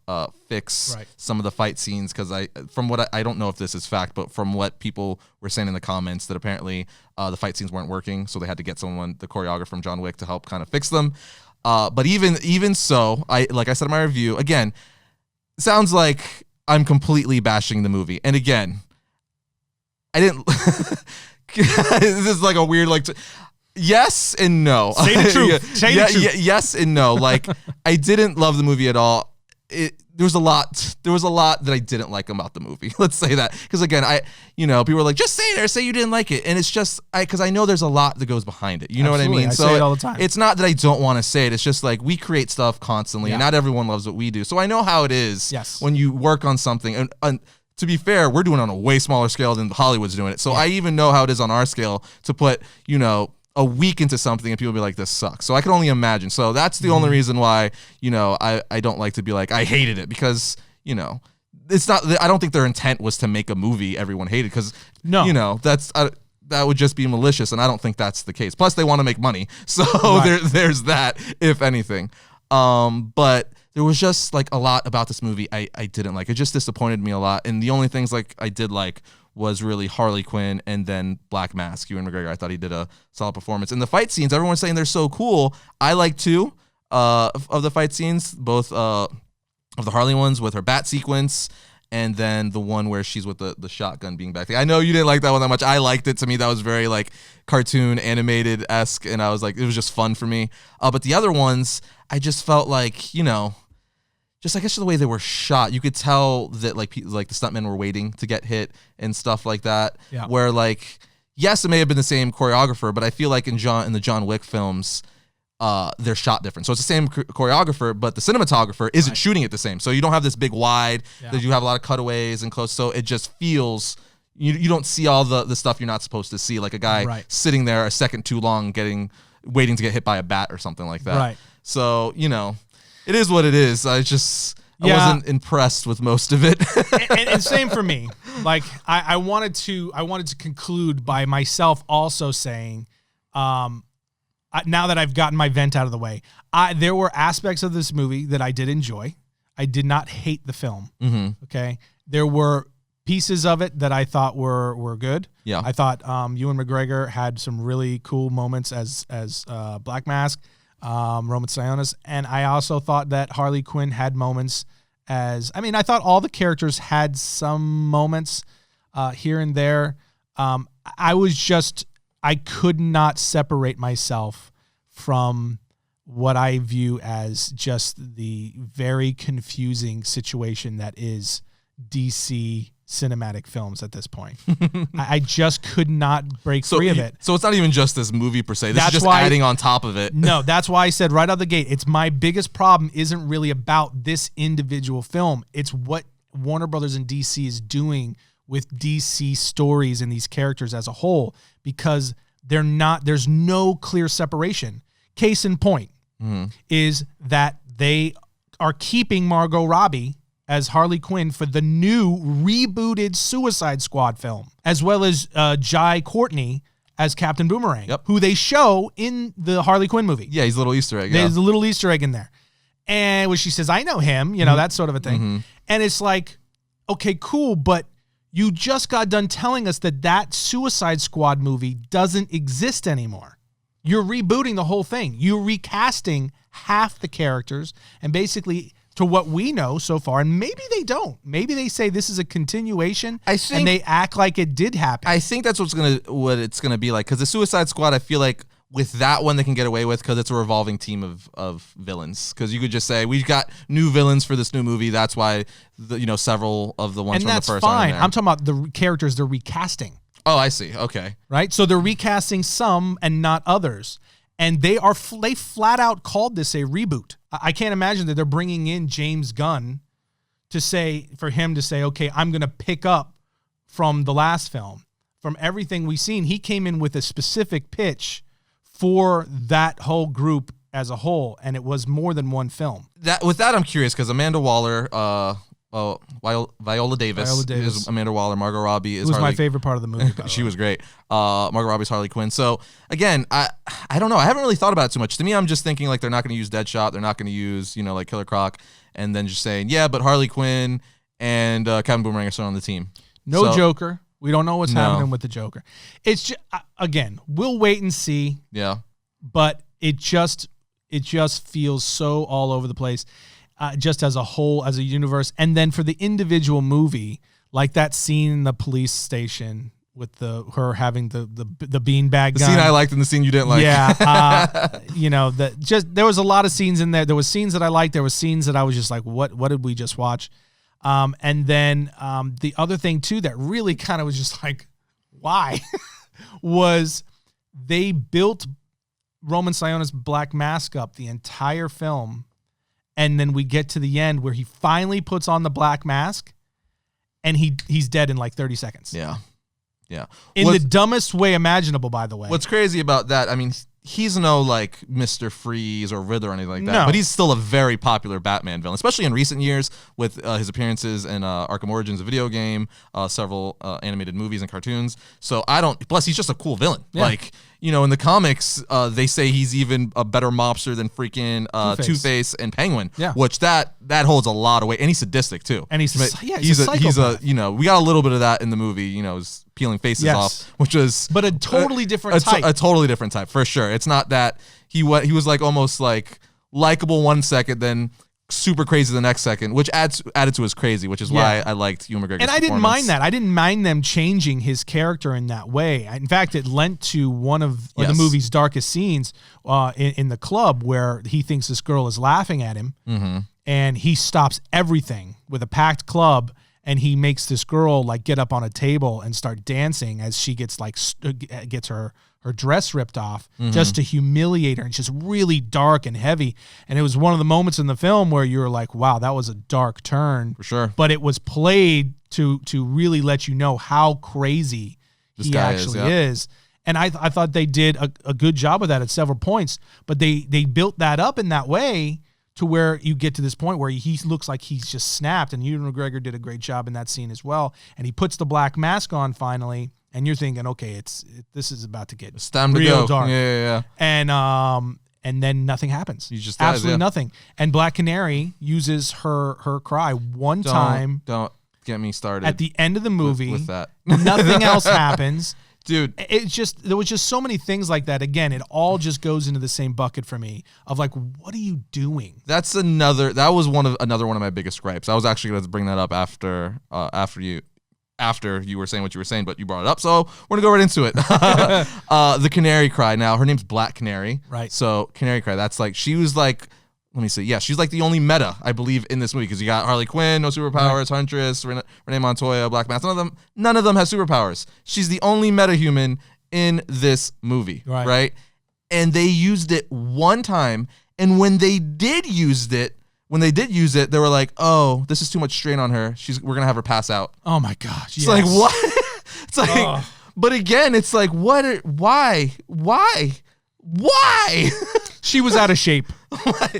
Speaker 1: fix some of the fight scenes, because I don't know if this is fact, but from what people were saying in the comments, that apparently the fight scenes weren't working, so they had to get the choreographer from John Wick to help kind of fix them. But even so, like I said in my review, again, sounds like I'm completely bashing the movie. And again, I didn't. This is like a weird yes and no.
Speaker 2: Say the truth. Say the truth.
Speaker 1: Yes and no. Like, I didn't love the movie at all. There was a lot that I didn't like about the movie. Let's say that, because again, people were like, just say you didn't like it, and it's just because I know there's a lot that goes behind it. You know what I mean?
Speaker 2: So say it all the time.
Speaker 1: It's not that I don't want to say it. It's just like we create stuff constantly, and not everyone loves what we do. So I know how it is when you work on something. And to be fair, we're doing it on a way smaller scale than Hollywood's doing it. So I even know how it is on our scale to put a week into something and people be like, this sucks. So I can only imagine. So that's the only reason why, I don't like to be like, I hated it, because, it's not, I don't think their intent was to make a movie everyone hated, because, that would just be malicious, and I don't think that's the case. Plus, they want to make money. So there's that, if anything. But there was just like a lot about this movie I didn't like. It just disappointed me a lot. And the only things like I did like was really Harley Quinn and then Black Mask, Ewan McGregor. I thought he did a solid performance. And the fight scenes, everyone's saying they're so cool. I like two of the fight scenes, both of the Harley ones with her bat sequence, and then the one where she's with the shotgun being back there. I know you didn't like that one that much. I liked it. To me, that was very like cartoon animated-esque, and I was like, it was just fun for me. But the other ones, I just felt like, just I guess the way they were shot, you could tell that like the stuntmen were waiting to get hit and stuff like that. Yeah. Where like, yes, it may have been the same choreographer, but I feel like in the John Wick films, they're shot different. So it's the same choreographer, but the cinematographer isn't shooting it the same. So you don't have this big wide. That you have a lot of cutaways and close. So it just feels you don't see all the stuff you're not supposed to see, like a guy sitting there a second too long waiting to get hit by a bat or something like that. Right. So it is what it is. I wasn't impressed with most of it.
Speaker 2: and same for me. Like I wanted to conclude by myself also saying, now that I've gotten my vent out of the way, there were aspects of this movie that I did enjoy. I did not hate the film. Mm-hmm. Okay, there were pieces of it that I thought were good. Yeah, I thought Ewan McGregor had some really cool moments as Black Mask. Roman Sionis, and I also thought that Harley Quinn had moments I thought all the characters had some moments here and there. I could not separate myself from what I view as just the very confusing situation that is DC cinematic films at this point. I just could not break free of it.
Speaker 1: So it's not even just this movie per se. This is just adding on top of it.
Speaker 2: No, that's why I said right out the gate, it's my biggest problem isn't really about this individual film. It's what Warner Brothers and DC is doing with DC stories and these characters as a whole, because there's no clear separation. Case in point is that they are keeping Margot Robbie as Harley Quinn for the new rebooted Suicide Squad film, as well as Jai Courtney as Captain Boomerang, who they show in the Harley Quinn movie.
Speaker 1: Yeah, he's a little Easter egg.
Speaker 2: There's a little Easter egg in there. And when she says, I know him, that sort of a thing. And it's like, okay, cool, but you just got done telling us that Suicide Squad movie doesn't exist anymore. You're rebooting the whole thing. You're recasting half the characters and basically, to what we know so far, and maybe they don't. Maybe they say this is a continuation, and they act like it did happen.
Speaker 1: I think that's what it's gonna be like. Because the Suicide Squad, I feel like with that one they can get away with because it's a revolving team of villains. Because you could just say we've got new villains for this new movie. That's why several of the ones from the first.
Speaker 2: And that's fine.
Speaker 1: Aren't in there.
Speaker 2: I'm talking about the characters they're recasting.
Speaker 1: Oh, I see. Okay.
Speaker 2: Right? So they're recasting some and not others. And they flat out called this a reboot. I can't imagine that they're bringing in James Gunn for him to say, okay, I'm going to pick up from the last film. From everything we've seen, he came in with a specific pitch for that whole group as a whole, and it was more than one film.
Speaker 1: With that, I'm curious because Amanda Waller, Viola Davis is Amanda Waller. Margot Robbie is
Speaker 2: Harley.
Speaker 1: Harley.
Speaker 2: My favorite part of the movie.
Speaker 1: She was great. Margot Robbie's Harley Quinn. So again, I don't know. I haven't really thought about it too much. To me, I'm just thinking like they're not going to use Deadshot. They're not going to use like Killer Croc, and then just saying but Harley Quinn and Captain Boomerang are still on the team.
Speaker 2: No Joker. We don't know what's happening with the Joker. It's just, again, we'll wait and see.
Speaker 1: Yeah.
Speaker 2: But it just feels so all over the place, just as a whole, as a universe. And then for the individual movie, like that scene in the police station with her having the beanbag gun.
Speaker 1: The scene I liked and the scene you didn't like.
Speaker 2: Yeah. There was a lot of scenes in there. There was scenes that I liked. There was scenes that I was just like, what did we just watch? And then the other thing, too, that really kind of was just like, why? was they built Roman Siona's Black Mask up the entire film, and then we get to the end where he finally puts on the Black Mask, and he's dead in like 30 seconds.
Speaker 1: Yeah. Yeah.
Speaker 2: In the dumbest way imaginable, by the way.
Speaker 1: What's crazy about that, I mean, he's no like Mr. Freeze or Riddler or anything like that, but he's still a very popular Batman villain, especially in recent years with his appearances in Arkham Origins, a video game, several animated movies and cartoons. So plus he's just a cool villain. Yeah. Like, in the comics, they say he's even a better mobster than freaking Two-Face and Penguin, which that holds a lot of weight. And he's sadistic too. And he's a psychopath. We got a little bit of that in the movie, peeling faces off, which was
Speaker 2: but a totally different type.
Speaker 1: A totally different type, for sure. It's not that he was like almost like likable 1 second, then super crazy the next second, which added to his crazy, which is why I liked Ewan McGregor's performance.
Speaker 2: I didn't mind that. I didn't mind them changing his character in that way. In fact, it lent to one of the movie's darkest scenes in the club where he thinks this girl is laughing at him, and he stops everything with a packed club. And he makes this girl like get up on a table and start dancing as she gets gets her dress ripped off just to humiliate her. And it's just really dark and heavy. And it was one of the moments in the film where you were like, wow, that was a dark turn.
Speaker 1: For sure.
Speaker 2: But it was played to really let you know how crazy he actually is. And I thought they did a good job of that at several points. But they built that up in that way to where you get to this point where he looks like he's just snapped, and Ewan McGregor did a great job in that scene as well. And he puts the Black Mask on finally, and you're thinking, okay, this is about to get real dark.
Speaker 1: Yeah.
Speaker 2: And then nothing happens.
Speaker 1: He just
Speaker 2: absolutely nothing. And Black Canary uses her cry one time.
Speaker 1: Don't get me started.
Speaker 2: At the end of the movie,
Speaker 1: with that,
Speaker 2: nothing else happens.
Speaker 1: Dude,
Speaker 2: there was just so many things like that. Again, it all just goes into the same bucket for me of like, what are you doing?
Speaker 1: That was another one of my biggest gripes. I was actually going to bring that up after you were saying what you were saying, but you brought it up, so we're gonna go right into it. The Canary Cry. Now her name's Black Canary,
Speaker 2: right?
Speaker 1: So Canary Cry. That's like she was like. Let me see. Yeah, she's like the only meta, I believe, in this movie because you got Harley Quinn, no superpowers, Huntress, Renee Montoya, Black Mask. None of them has superpowers. She's the only meta-human in this movie, right? And they used it one time, and when they did use it, they were like, "Oh, this is too much strain on her. We're gonna have her pass out."
Speaker 2: Oh my gosh!
Speaker 1: It's like what? It's like But again, it's like, why?
Speaker 2: She was out of shape.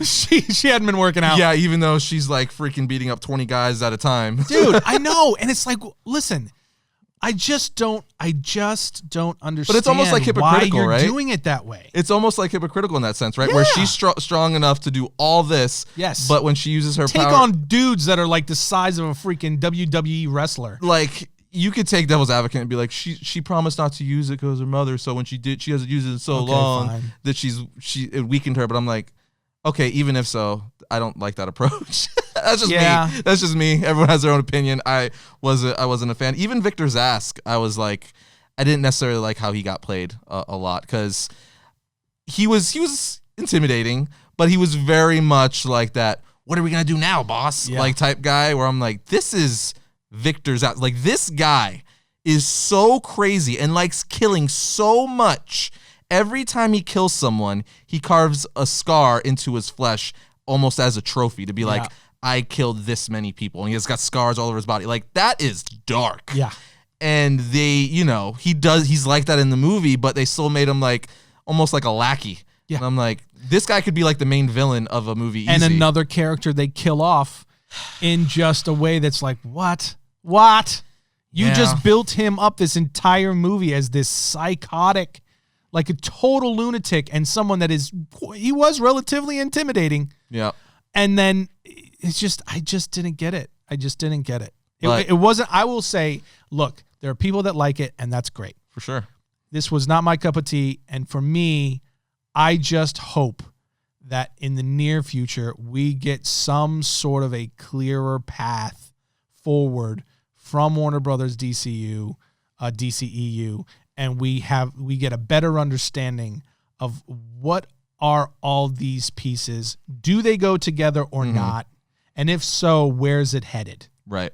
Speaker 2: she hadn't been working out.
Speaker 1: Yeah, even though she's like freaking beating up 20 guys at a time.
Speaker 2: Dude, I know. And it's like, listen, I just don't understand.
Speaker 1: But it's almost like hypocritical,
Speaker 2: why you're
Speaker 1: right?
Speaker 2: doing it that way.
Speaker 1: It's almost like hypocritical in that sense, right?
Speaker 2: Yeah.
Speaker 1: Where she's strong enough to do all this.
Speaker 2: Yes.
Speaker 1: But when she uses her
Speaker 2: Take
Speaker 1: power,
Speaker 2: on dudes that are like the size of a freaking WWE wrestler.
Speaker 1: like, you could take devil's advocate and be like, she promised not to use it because her mother. So when she did, she hasn't used it in so long
Speaker 2: fine.
Speaker 1: that it weakened her. But I'm like, okay, even if so, I don't like that approach. That's just me. That's just me. Everyone has their own opinion. I wasn't a fan. Even Victor Zask, I was like, I didn't necessarily like how he got played a lot because he was intimidating, but he was very much like that. What are we gonna do now, boss?
Speaker 2: Yeah.
Speaker 1: Like type guy. Where I'm like, this is Victor Zask. Like, this guy is so crazy and likes killing so much. Every time he kills someone, he carves a scar into his flesh almost as a trophy to be like, I killed this many people. And he has got scars all over his body. Like, that is dark.
Speaker 2: Yeah.
Speaker 1: And he's like that in the movie, but they still made him like almost like a lackey. Yeah. And I'm like, this guy could be like the main villain of a movie easy.
Speaker 2: And another character they kill off in just a way that's like, what? You just built him up this entire movie as this psychotic, like a total lunatic, and someone that he was relatively intimidating.
Speaker 1: Yeah.
Speaker 2: And then it's just, I just didn't get it. It wasn't, I will say, look, there are people that like it, and that's great.
Speaker 1: For sure.
Speaker 2: This was not my cup of tea. And for me, I just hope that in the near future, we get some sort of a clearer path forward from Warner Brothers DCEU, and we get a better understanding of what are all these pieces. Do they go together or not? And if so, where's it headed?
Speaker 1: Right.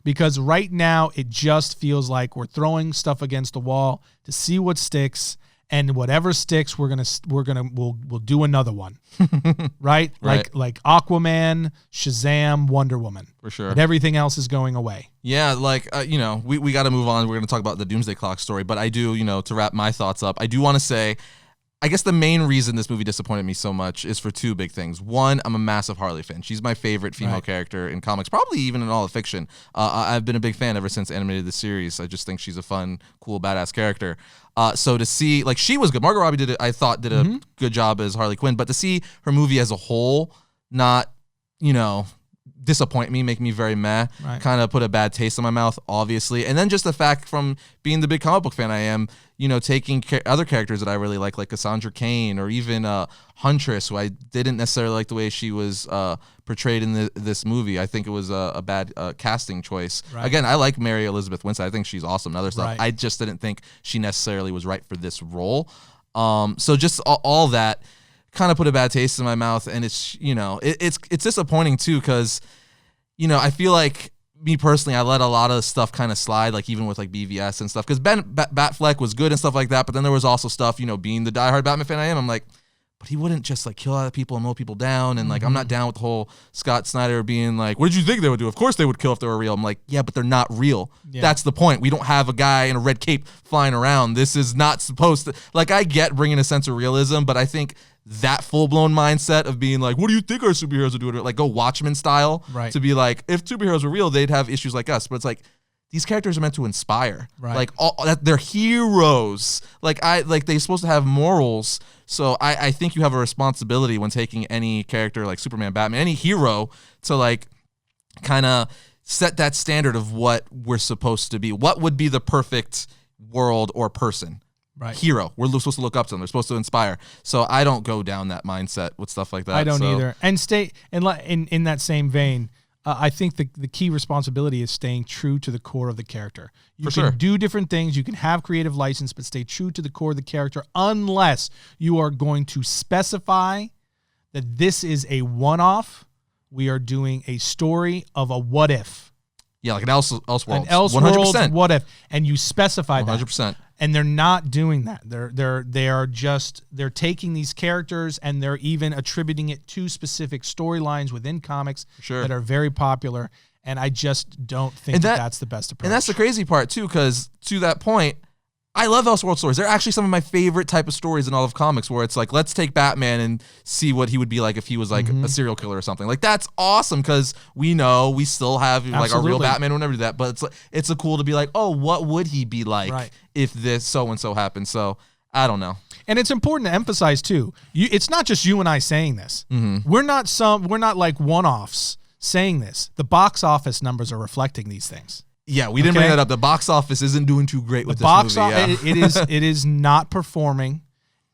Speaker 2: Because right now it just feels like we're throwing stuff against the wall to see what sticks, and whatever sticks, we'll do another one. Right? Like Aquaman, Shazam, Wonder Woman.
Speaker 1: For sure.
Speaker 2: But everything else is going away.
Speaker 1: Yeah, like, we got to move on. We're going to talk about the Doomsday Clock story, but I do, to wrap my thoughts up, I do want to say, I guess the main reason this movie disappointed me so much is for two big things. One, I'm a massive Harley fan. She's my favorite female character in comics, probably even in all of fiction. I've been a big fan ever since animated the series. I just think she's a fun, cool, badass character. So to see, like, she was good. Margot Robbie did a good job as Harley Quinn, but to see her movie as a whole not, disappoint me, make me very meh, kind of put a bad taste in my mouth, obviously. And then just the fact from being the big comic book fan I am, taking other characters that I really like Cassandra Cain or even Huntress, who I didn't necessarily like the way she was portrayed in this movie. I think it was a bad casting choice. Right. Again, I like Mary Elizabeth Winstead. I think she's awesome and other stuff. Right. I just didn't think she necessarily was right for this role. So just all that kind of put a bad taste in my mouth, and it's it's disappointing too, because I feel like, me personally, I let a lot of stuff kind of slide, like even with like BVS and stuff, because Batfleck was good and stuff like that, but then there was also stuff, being the diehard Batman fan I am, I'm like, but he wouldn't just like kill other people and mow people down, and like I'm not down with the whole Scott Snyder being like, what did you think they would do? Of course they would kill if they were real. I'm like, yeah, but they're not real. Yeah. That's the point. We don't have a guy in a red cape flying around. This is not supposed to, like, I get bringing a sense of realism, but I think that full-blown mindset of being like, what do you think our superheroes would do? Like, go Watchmen style, to be like, if superheroes were real, they'd have issues like us. But it's like, these characters are meant to inspire. Right. Like, they're heroes. Like, they're supposed to have morals. So I think you have a responsibility when taking any character like Superman, Batman, any hero, to like kind of set that standard of what we're supposed to be. What would be the perfect world or person? Right. Hero. We're supposed to look up to them. They're supposed to inspire. So I don't go down that mindset with stuff like that.
Speaker 2: I don't either. And stay in that same vein. I think the key responsibility is staying true to the core of the character. You can do different things. You can have creative license, but stay true to the core of the character, unless you are going to specify that this is a one-off. We are doing a story of a what if.
Speaker 1: Yeah, like an Elseworlds.
Speaker 2: An Elseworlds 100%. What if, and you specify
Speaker 1: 100%.
Speaker 2: that. And they're not doing that. They're taking these characters and they're even attributing it to specific storylines within comics that are very popular. And I just don't think that's the best approach.
Speaker 1: And that's the crazy part too, because to that point, I love Elseworld stories. They're actually some of my favorite type of stories in all of comics, where it's like, let's take Batman and see what he would be like if he was like a serial killer or something. Like, that's awesome, because we know we still have like our real Batman. We'll never do that, but it's a cool to be like, oh, what would he be like if this so and so happened? So I don't know.
Speaker 2: And it's important to emphasize too. It's not just you and I saying this. We're not like one-offs saying this. The box office numbers are reflecting these things.
Speaker 1: Yeah, we didn't bring that up. The box office isn't doing too great with this movie.
Speaker 2: It is not performing,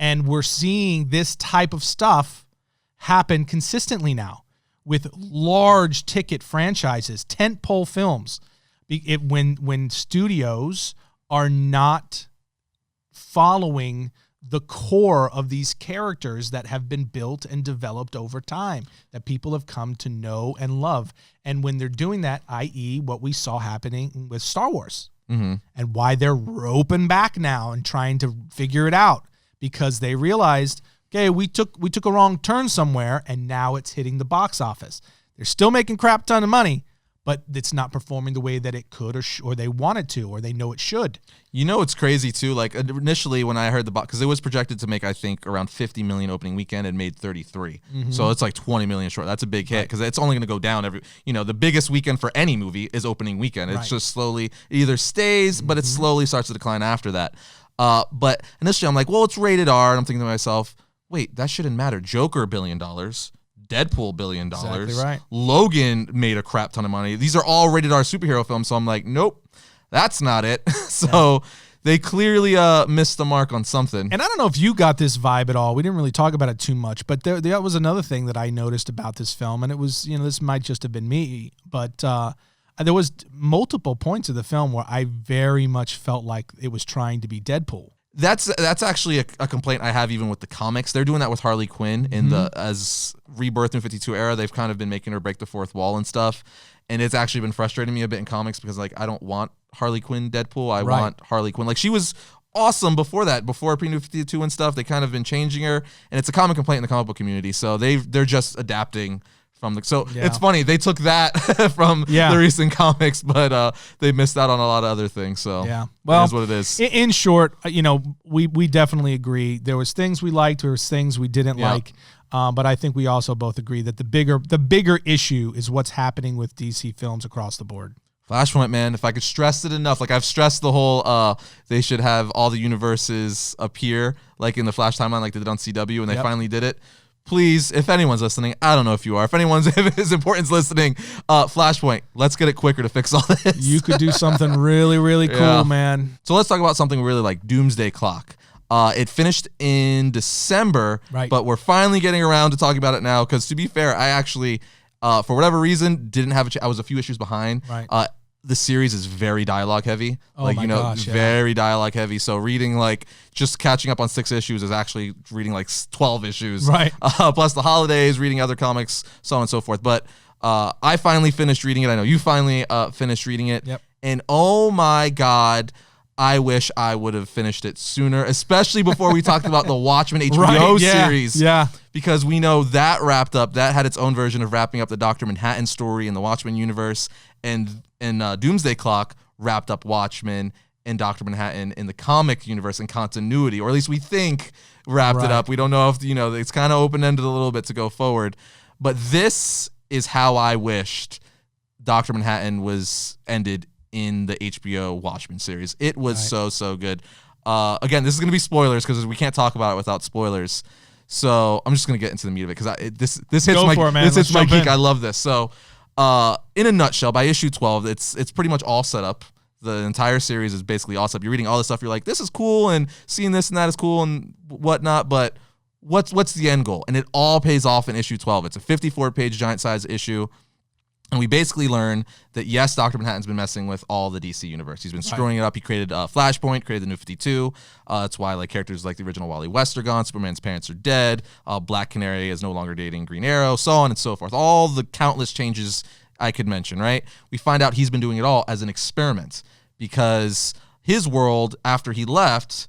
Speaker 2: and we're seeing this type of stuff happen consistently now with large ticket franchises, tentpole films. When studios are not following the core of these characters that have been built and developed over time, that people have come to know and love. And when they're doing that, i.e. what we saw happening with Star Wars, and why they're roping back now and trying to figure it out, because they realized, okay, we took a wrong turn somewhere, and now it's hitting the box office. They're still making crap ton of money, but it's not performing the way that it could, or they want it to, or they know it should.
Speaker 1: You know, it's crazy too. Like, initially when I heard because it was projected to make, I think, around 50 million opening weekend, and made 33. So it's like 20 million short. That's a big hit, because it's only going to go down the biggest weekend for any movie is opening weekend. It's just slowly, it either stays, but it slowly starts to decline after that. But initially I'm like, well, it's rated R. And I'm thinking to myself, wait, that shouldn't matter. Joker, $1 billion. Deadpool, $1 billion.
Speaker 2: Exactly right.
Speaker 1: Logan made a crap ton of money. These are all rated R superhero films. So I'm like, nope, that's not it. So they clearly missed the mark on something.
Speaker 2: And I don't know if you got this vibe at all. We didn't really talk about it too much, but there was another thing that I noticed about this film, and it was, this might just have been me, but there was multiple points of the film where I very much felt like it was trying to be Deadpool.
Speaker 1: That's actually a complaint I have even with the comics. They're doing that with Harley Quinn in as Rebirth New 52 era. They've kind of been making her break the fourth wall and stuff. And it's actually been frustrating me a bit in comics, because like, I don't want Harley Quinn Deadpool. I want Harley Quinn. Like, she was awesome before that, before pre-New 52 and stuff. They kind of been changing her, and it's a common complaint in the comic book community. So they're just adapting from it's funny, they took that from the recent comics, but they missed out on a lot of other things. So well, it is what it is.
Speaker 2: In short, we definitely agree. There was things we liked, there was things we didn't like, but I think we also both agree that the bigger issue is what's happening with DC films across the board.
Speaker 1: Flashpoint, man, if I could stress it enough, like I've stressed the whole they should have all the universes appear like in the Flash timeline, like they did on CW, and they finally did it. Please, if anyone's listening, I don't know if you are, if as important's listening, Flashpoint, let's get it quicker to fix all this.
Speaker 2: You could do something really, really cool, man.
Speaker 1: So let's talk about something really like Doomsday Clock. It finished in December, but we're finally getting around to talking about it now, because to be fair, I actually, for whatever reason, didn't have I was a few issues behind. The series is very dialogue heavy. Very dialogue heavy. So reading, just catching up on 6 issues is actually reading 12 issues. Plus the holidays, reading other comics, so on and so forth. But I finally finished reading it. I know you finally finished reading it. And oh my God, I wish I would have finished it sooner, especially before we talked about the Watchmen HBO series. Because we know that wrapped up, that had its own version of wrapping up the Dr. Manhattan story in the Watchmen universe, and Doomsday Clock wrapped up Watchmen and Dr. Manhattan in the comic universe in continuity, or at least we think wrapped it up. We don't know if, it's kind of open-ended a little bit to go forward. But this is how I wished Dr. Manhattan was ended in the HBO Watchmen series. It was so good. Again, this is going to be spoilers, because we can't talk about it without spoilers. So I'm just going to get into the meat of it, because this hits my geek. I love this. So in a nutshell, by issue 12, it's pretty much all set up. The entire series is basically all set up. You're reading all this stuff. You're like, this is cool, and seeing this and that is cool and whatnot. But what's the end goal? And it all pays off in issue 12. It's a 54-page giant size issue. And we basically learn that, yes, Dr. Manhattan's been messing with all the DC universe. He's been screwing it up. He created Flashpoint, created the New 52. That's why characters like the original Wally West are gone. Superman's parents are dead. Black Canary is no longer dating Green Arrow, so on and so forth. All the countless changes I could mention, right? We find out he's been doing it all as an experiment, because his world, after he left,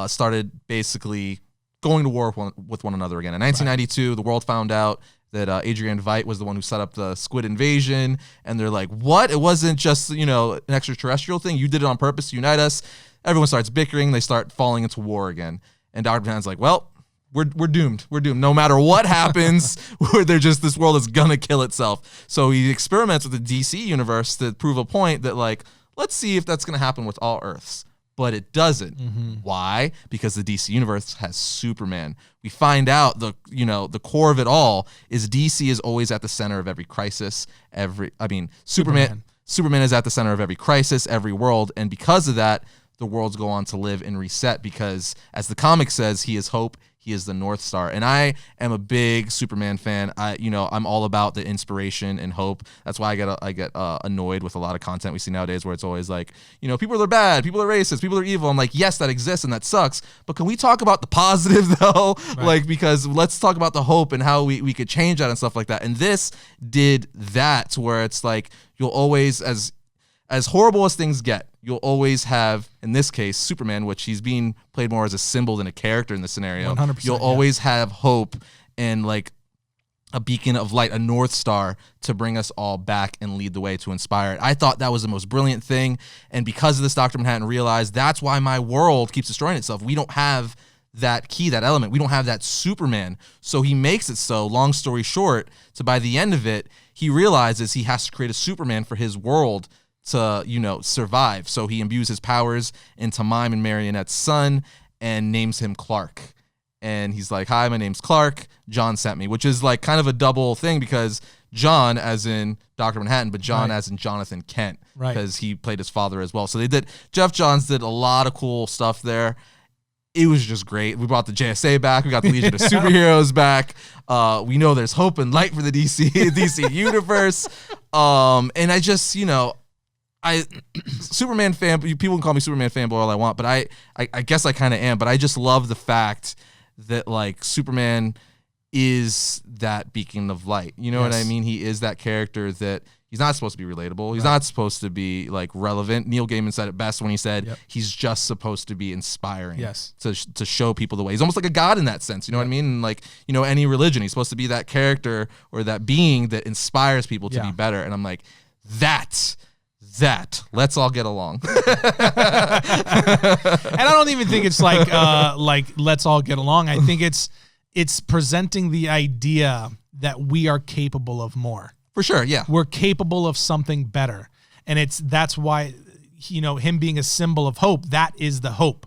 Speaker 1: started basically going to war with one another again. In 1992, the world found out that Adrian Veidt was the one who set up the squid invasion, and they're like, what? It wasn't just, an extraterrestrial thing. You did it on purpose to unite us. Everyone starts bickering. They start falling into war again. And Dr. Manhattan's like, well, we're doomed. We're doomed. No matter what happens, this world is going to kill itself. So he experiments with the DC universe to prove a point that, like, let's see if that's going to happen with all Earths. But it doesn't. Mm-hmm. Why? Because the DC universe has Superman. We find out the core of it all is DC is always at the center of every crisis. Superman is at the center of every crisis, every world, and because of that, the worlds go on to live and reset because, as the comic says, he is hope. He is the North Star. And I am a big Superman fan. I'm all about the inspiration and hope. That's why I get annoyed with a lot of content we see nowadays where it's always like, people are bad, people are racist, people are evil. I'm like, yes, that exists and that sucks. But can we talk about the positive though? Right. Like, because let's talk about the hope and how we could change that and stuff like that. And this did that to where it's like, you'll always, as horrible as things get, you'll always have, in this case, Superman, which he's being played more as a symbol than a character in the scenario.
Speaker 2: 100%,
Speaker 1: you'll always have hope and like a beacon of light, a North Star to bring us all back and lead the way to inspire it. I thought that was the most brilliant thing. And because of this, Dr. Manhattan realized that's why my world keeps destroying itself. We don't have that key, that element. We don't have that Superman. So he makes it so, long story short, so by the end of it, he realizes he has to create a Superman for his world to, survive. So he imbues his powers into Mime and Marionette's son and names him Clark. And he's like, hi, my name's Clark. John sent me, which is like kind of a double thing because John as in Dr. Manhattan, but John as in Jonathan Kent. Right. Because he played his father as well. So Geoff Johns did a lot of cool stuff there. It was just great. We brought the JSA back. We got the Legion of Superheroes back. We know there's hope and light for the DC universe. And I just, Superman fan, people can call me Superman fanboy all I want, but I guess I kind of am, but I just love the fact that like Superman is that beacon of light. You know what I mean? He is that character that he's not supposed to be relatable. He's not supposed to be like relevant. Neil Gaiman said it best when he said he's just supposed to be inspiring to show people the way. He's almost like a god in that sense. You know what I mean? And like, any religion, he's supposed to be that character or that being that inspires people to be better. And I'm like, let's all get along.
Speaker 2: And I don't even think it's like let's all get along. I think it's presenting the idea that we are capable of more.
Speaker 1: For sure, yeah.
Speaker 2: We're capable of something better. And that's why him being a symbol of hope, that is the hope,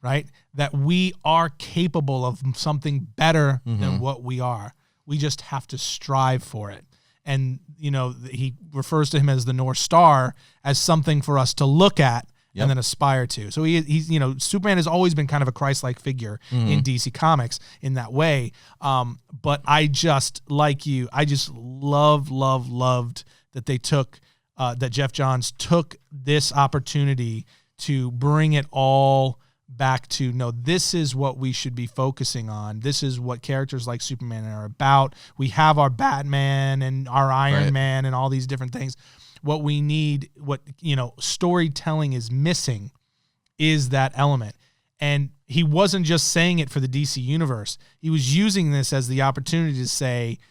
Speaker 2: right? That we are capable of something better than what we are. We just have to strive for it. And, he refers to him as the North Star as something for us to look at and then aspire to. So he's Superman has always been kind of a Christ-like figure in DC Comics in that way. But I just, like you, I just loved that they took, that Geoff Johns took this opportunity to bring it all back to, no, this is what we should be focusing on. This is what characters like Superman are about. We have our Batman and our Iron Man and all these different things. What we need, storytelling is missing is that element. And he wasn't just saying it for the DC universe. He was using this as the opportunity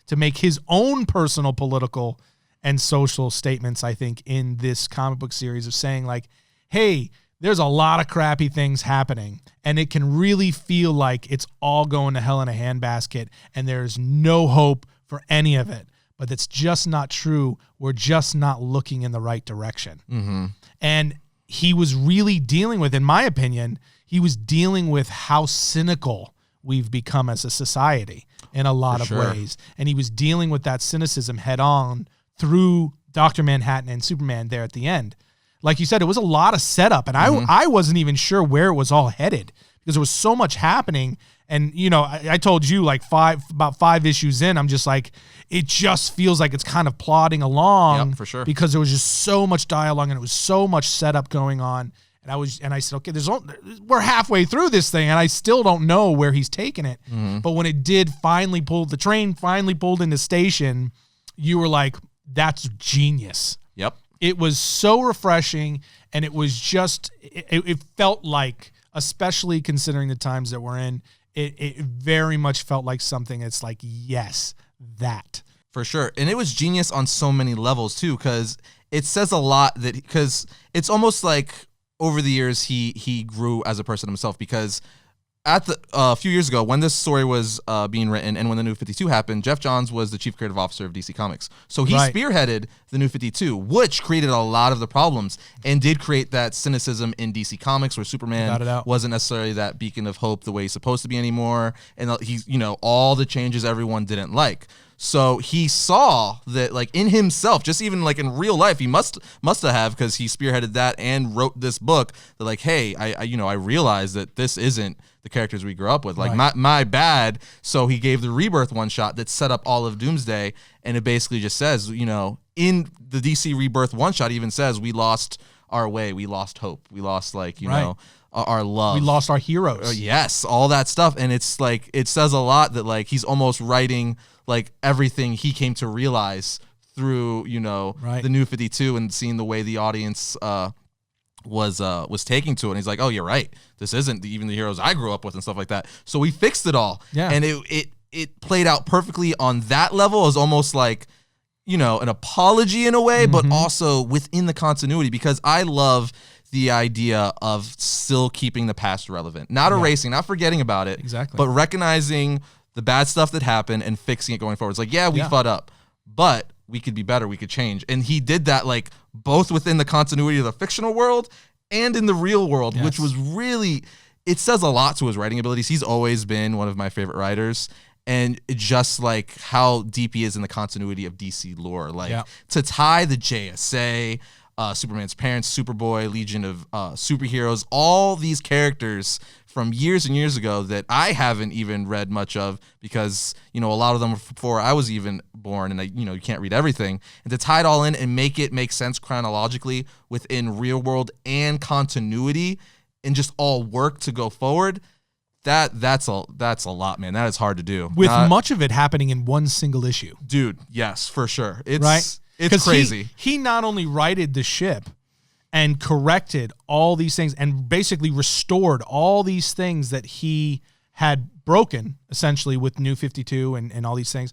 Speaker 2: to make his own personal political and social statements, I think, in this comic book series of saying like, hey, there's a lot of crappy things happening, and it can really feel like it's all going to hell in a handbasket, and there's no hope for any of it. But that's just not true. We're just not looking in the right direction. Mm-hmm. And he was really dealing with, in my opinion, he was dealing with how cynical we've become as a society in a lot of ways. And he was dealing with that cynicism head on through Dr. Manhattan and Superman there at the end. Like you said, it was a lot of setup, and I wasn't even sure where it was all headed because there was so much happening. And, I told you like about five issues in, I'm just like, it just feels like it's kind of plodding along.
Speaker 1: Yep, for sure.
Speaker 2: Because there was just so much dialogue and it was so much setup going on. And I said, okay, we're halfway through this thing and I still don't know where he's taking it. Mm-hmm. But when the train finally pulled into station, you were like, that's genius.
Speaker 1: Yep.
Speaker 2: It was so refreshing, and it was just, it felt like, especially considering the times that we're in, it very much felt like something that's like, yes, that.
Speaker 1: For sure. And it was genius on so many levels too, because it says a lot because it's almost like over the years he grew as a person himself, because at a few years ago when this story was being written and when the New 52 happened, Geoff Johns was the chief creative officer of DC Comics. So he spearheaded the New 52, which created a lot of the problems and did create that cynicism in DC Comics where Superman wasn't necessarily that beacon of hope the way he's supposed to be anymore. And he's, all the changes everyone didn't like. So he saw that, like, in himself, just even like in real life, he must have, because he spearheaded that and wrote this book, that like, hey, I realized that this isn't the characters we grew up with. Like, my bad. So he gave the Rebirth one shot that set up all of Doomsday, and it basically just says, in the DC Rebirth one shot, even says we lost our way, we lost hope, we lost our love,
Speaker 2: we lost our heroes.
Speaker 1: Yes, all that stuff, and it's like it says a lot that like he's almost writing like everything he came to realize through the New 52 and seeing the way the audience was taking to it. And he's like, oh, you're right, this isn't even the heroes I grew up with and stuff like that. So we fixed it all.
Speaker 2: Yeah.
Speaker 1: And it played out perfectly on that level, as almost like an apology in a way, but also within the continuity, because I love the idea of still keeping the past relevant, not erasing, not forgetting about it, but recognizing the bad stuff that happened and fixing it going forward. It's like, we fucked up, but we could be better, we could change. And he did that like both within the continuity of the fictional world and in the real world, which was really, it says a lot to his writing abilities. He's always been one of my favorite writers. And just like how deep he is in the continuity of DC lore, like to tie the JSA, Superman's parents, Superboy, Legion of Superheroes, all these characters from years and years ago that I haven't even read much of, because a lot of them were before I was even born, and you can't read everything, and to tie it all in and make it make sense chronologically within real world and continuity and just all work to go forward. That's a lot, man. That is hard to do.
Speaker 2: With much of it happening in one single issue.
Speaker 1: Dude, yes, for sure. It's crazy.
Speaker 2: He not only righted the ship and corrected all these things and basically restored all these things that he had broken, essentially, with New 52 and all these things.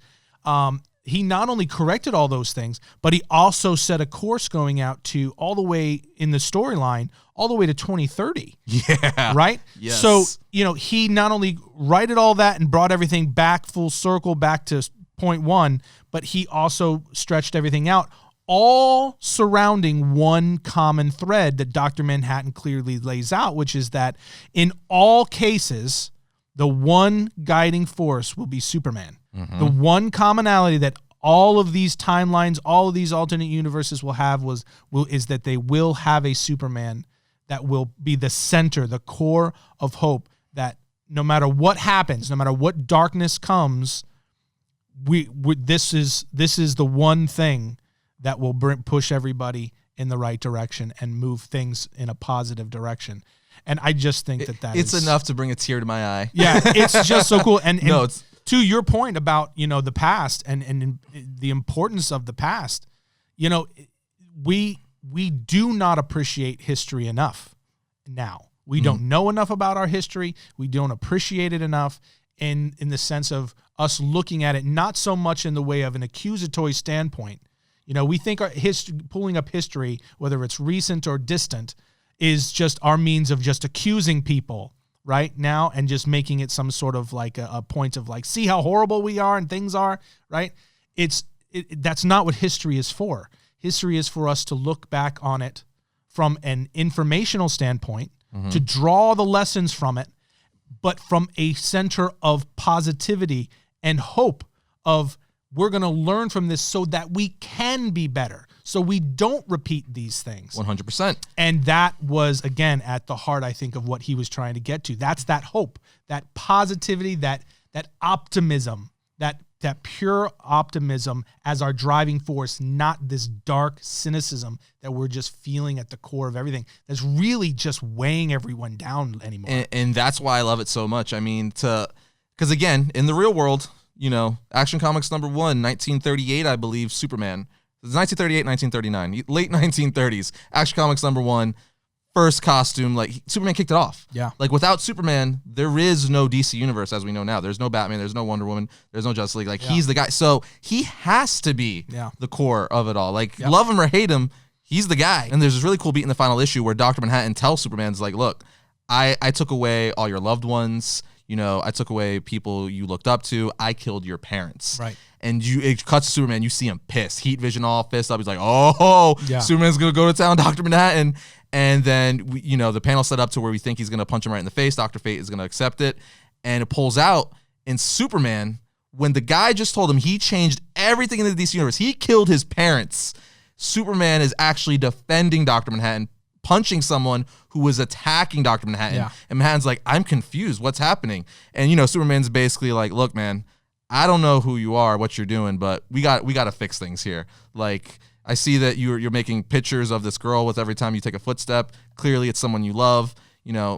Speaker 2: He not only corrected all those things, but he also set a course going out to all the way in the storyline, all the way to 2030.
Speaker 1: Yeah.
Speaker 2: Right?
Speaker 1: Yes.
Speaker 2: So, he not only righted all that and brought everything back full circle, back to point one, but he also stretched everything out, all surrounding one common thread that Dr. Manhattan clearly lays out, which is that in all cases, the one guiding force will be Superman. The one commonality that all of these timelines, all of these alternate universes will have is that they will have a Superman that will be the center, the core of hope, that no matter what happens, no matter what darkness comes, this is the one thing that will push everybody in the right direction and move things in a positive direction. And I just think
Speaker 1: it's enough to bring a tear to my eye.
Speaker 2: Yeah, it's just so cool. And to your point about the past and the importance of the past, we do not appreciate history enough now. We don't know enough about our history. We don't appreciate it enough in the sense of us looking at it not so much in the way of an accusatory standpoint. We think our pulling up history, whether it's recent or distant, is just our means of just accusing people right now and just making it some sort of like a point of like, see how horrible we are and things are, right? That's not what history is for. History is for us to look back on it from an informational standpoint, to draw the lessons from it, but from a center of positivity and hope of we're going to learn from this so that we can be better, so we don't repeat these things.
Speaker 1: 100%.
Speaker 2: And that was, again, at the heart, I think, of what he was trying to get to. That's that hope, that positivity, that optimism, that pure optimism as our driving force, not this dark cynicism that we're just feeling at the core of everything that's really just weighing everyone down anymore.
Speaker 1: And that's why I love it so much. I mean, because again, in the real world, Action Comics number 1, 1938, I believe, Superman. It's 1938, 1939, late 1930s. Action Comics number 1, first costume, like Superman kicked it off.
Speaker 2: Yeah.
Speaker 1: Like without Superman, there is no DC universe as we know now. There's no Batman, there's no Wonder Woman, there's no Justice League. Like he's the guy. So he has to be the core of it all. Like love him or hate him, he's the guy. And there's this really cool beat in the final issue where Dr. Manhattan tells Superman's like, look, I took away all your loved ones. You know, I took away people you looked up to. I killed your parents.
Speaker 2: Right.
Speaker 1: And it cuts to Superman. You see him pissed. Heat vision all fist up. He's like, oh, Superman's going to go to town, Dr. Manhattan. And then, the panel set up to where we think he's going to punch him right in the face. Dr. Fate is going to accept it. And it pulls out. And Superman, when the guy just told him he changed everything in the DC universe, he killed his parents. Superman is actually defending Dr. Manhattan, punching someone who was attacking Dr. Manhattan. Yeah. And Manhattan's like, I'm confused. What's happening? And, Superman's basically like, look, man, I don't know who you are, what you're doing, but we got to fix things here. Like, I see that you're making pictures of this girl with every time you take a footstep. Clearly, it's someone you love.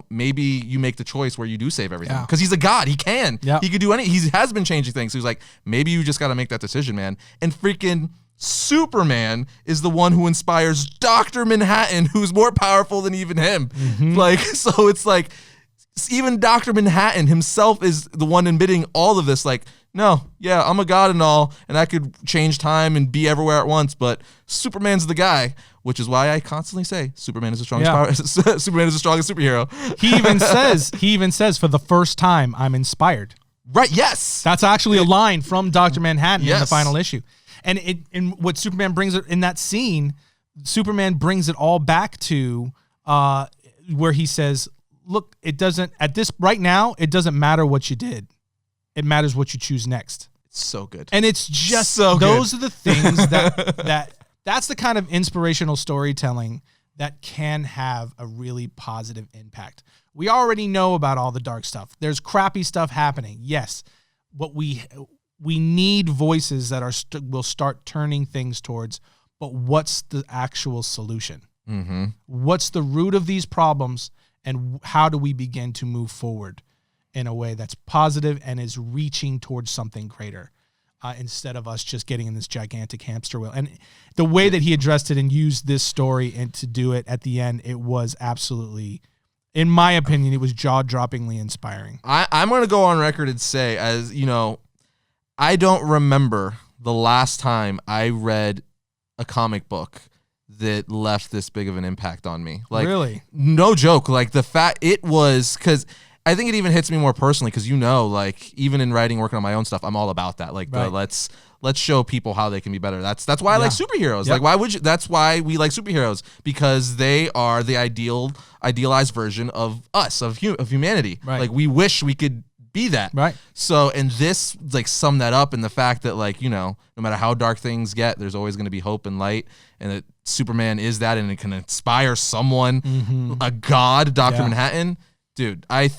Speaker 1: Maybe you make the choice where you do save everything. Because he's a god. He can. Yep. He could do anything. He has been changing things. So he's like, maybe you just got to make that decision, man. And freaking Superman is the one who inspires Dr. Manhattan, who's more powerful than even him. Mm-hmm. Like, so it's like, even Dr. Manhattan himself is the one admitting all of this. Like, no, yeah, I'm a god and all, and I could change time and be everywhere at once, but Superman's the guy, which is why I constantly say Superman is the strongest power. Superman is the strongest superhero.
Speaker 2: He even says, for the first time, I'm inspired.
Speaker 1: Right, yes.
Speaker 2: That's actually a line from Dr. Manhattan in the final issue. And what Superman brings in that scene, Superman brings it all back to where he says, look, it doesn't matter what you did. It matters what you choose next.
Speaker 1: It's so good.
Speaker 2: And it's just so those are the things that's the kind of inspirational storytelling that can have a really positive impact. We already know about all the dark stuff. There's crappy stuff happening. Yes. But we need voices that will start turning things towards, but what's the actual solution? Mm-hmm. What's the root of these problems, and how do we begin to move forward in a way that's positive and is reaching towards something greater, instead of us just getting in this gigantic hamster wheel? And the way that he addressed it and used this story and to do it at the end, it was absolutely, in my opinion, it was jaw-droppingly inspiring.
Speaker 1: I'm going to go on record and say, I don't remember the last time I read a comic book that left this big of an impact on me. Like, really? No joke. Like, the fact it was, because I think it even hits me more personally, because like, even in writing, working on my own stuff, I'm all about that. Like, let's show people how they can be better. That's why I like superheroes. Yep. Like, why would you? That's why we like superheroes, because they are the idealized version of us, of humanity. Right. Like, we wish we could be that. Right. So, and this like summed that up in the fact that, like, no matter how dark things get, there's always going to be hope and light, and that Superman is that, and it can inspire someone, a god, Dr. Manhattan. Dude, I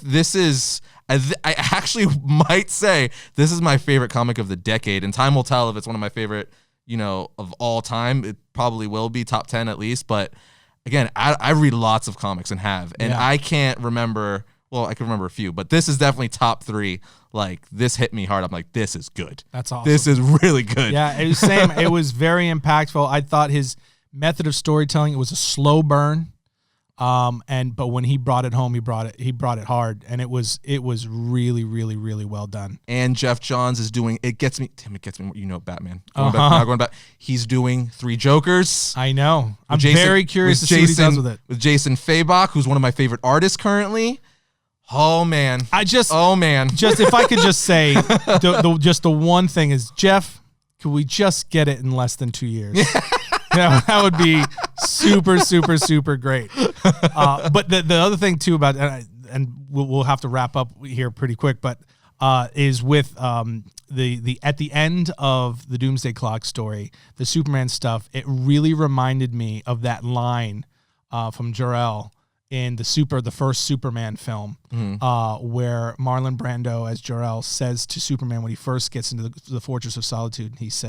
Speaker 1: actually might say this is my favorite comic of the decade, and time will tell if it's one of my favorite, of all time. It probably will be top 10 at least. But again, I read lots of comics and I can't remember. Well, I can remember a few, but this is definitely top 3. Like, this hit me hard. I'm like, this is good.
Speaker 2: That's awesome.
Speaker 1: This is really good.
Speaker 2: Yeah, it was same. It was very impactful. I thought his method of storytelling, it was a slow burn. But when he brought it home, he brought it hard, and it was really, really, really well done. And
Speaker 1: Geoff Johns is doing, it gets me, Batman. Going back. He's doing 3 Jokers.
Speaker 2: I know. I'm very curious to see what he does with it. With
Speaker 1: Jason Fabok, who's one of my favorite artists currently. Oh man. Just
Speaker 2: if I could just say, the one thing is, Jeff, could we just get it in less than 2 years? That would be super, super, super great. But the other thing too about, and we'll have to wrap up here pretty quick, but is with the at the end of the Doomsday Clock story, the Superman stuff. It really reminded me of that line from Jor-El in the first Superman film, where Marlon Brando as Jor-El says to Superman when he first gets into the Fortress of Solitude, he's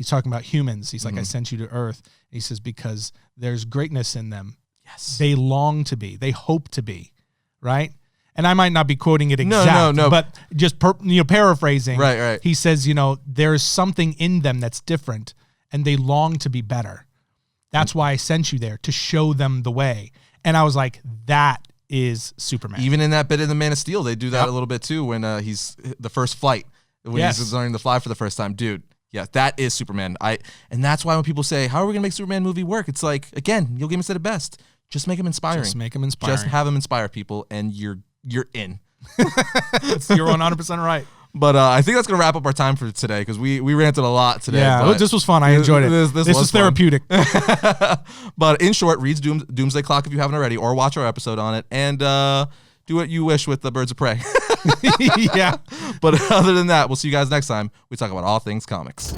Speaker 2: talking about humans. He's like, I sent you to Earth. He says, because there's greatness in them. Yes. They long to be. They hope to be. Right? And I might not be quoting it exact, no. But just paraphrasing. Right. He says, there's something in them that's different, and they long to be better. That's why I sent you there, to show them the way. And I was like, that is Superman.
Speaker 1: Even in that bit in the Man of Steel, they do that a little bit too when he's the first flight, when he's learning to fly for the first time. Dude, yeah, that is Superman. And that's why when people say, how are we going to make Superman movie work? It's like, again, Neil Gaiman said it best. Just make him inspiring.
Speaker 2: Just make him inspiring.
Speaker 1: Just have him inspire people, and you're in.
Speaker 2: You're 100% right.
Speaker 1: But I think that's going to wrap up our time for today because we ranted a lot today.
Speaker 2: Yeah, this was fun. I enjoyed it. This was therapeutic.
Speaker 1: But in short, read Doomsday Clock if you haven't already, or watch our episode on it, and do what you wish with the Birds of Prey.
Speaker 2: Yeah.
Speaker 1: But other than that, we'll see you guys next time. We talk about all things comics.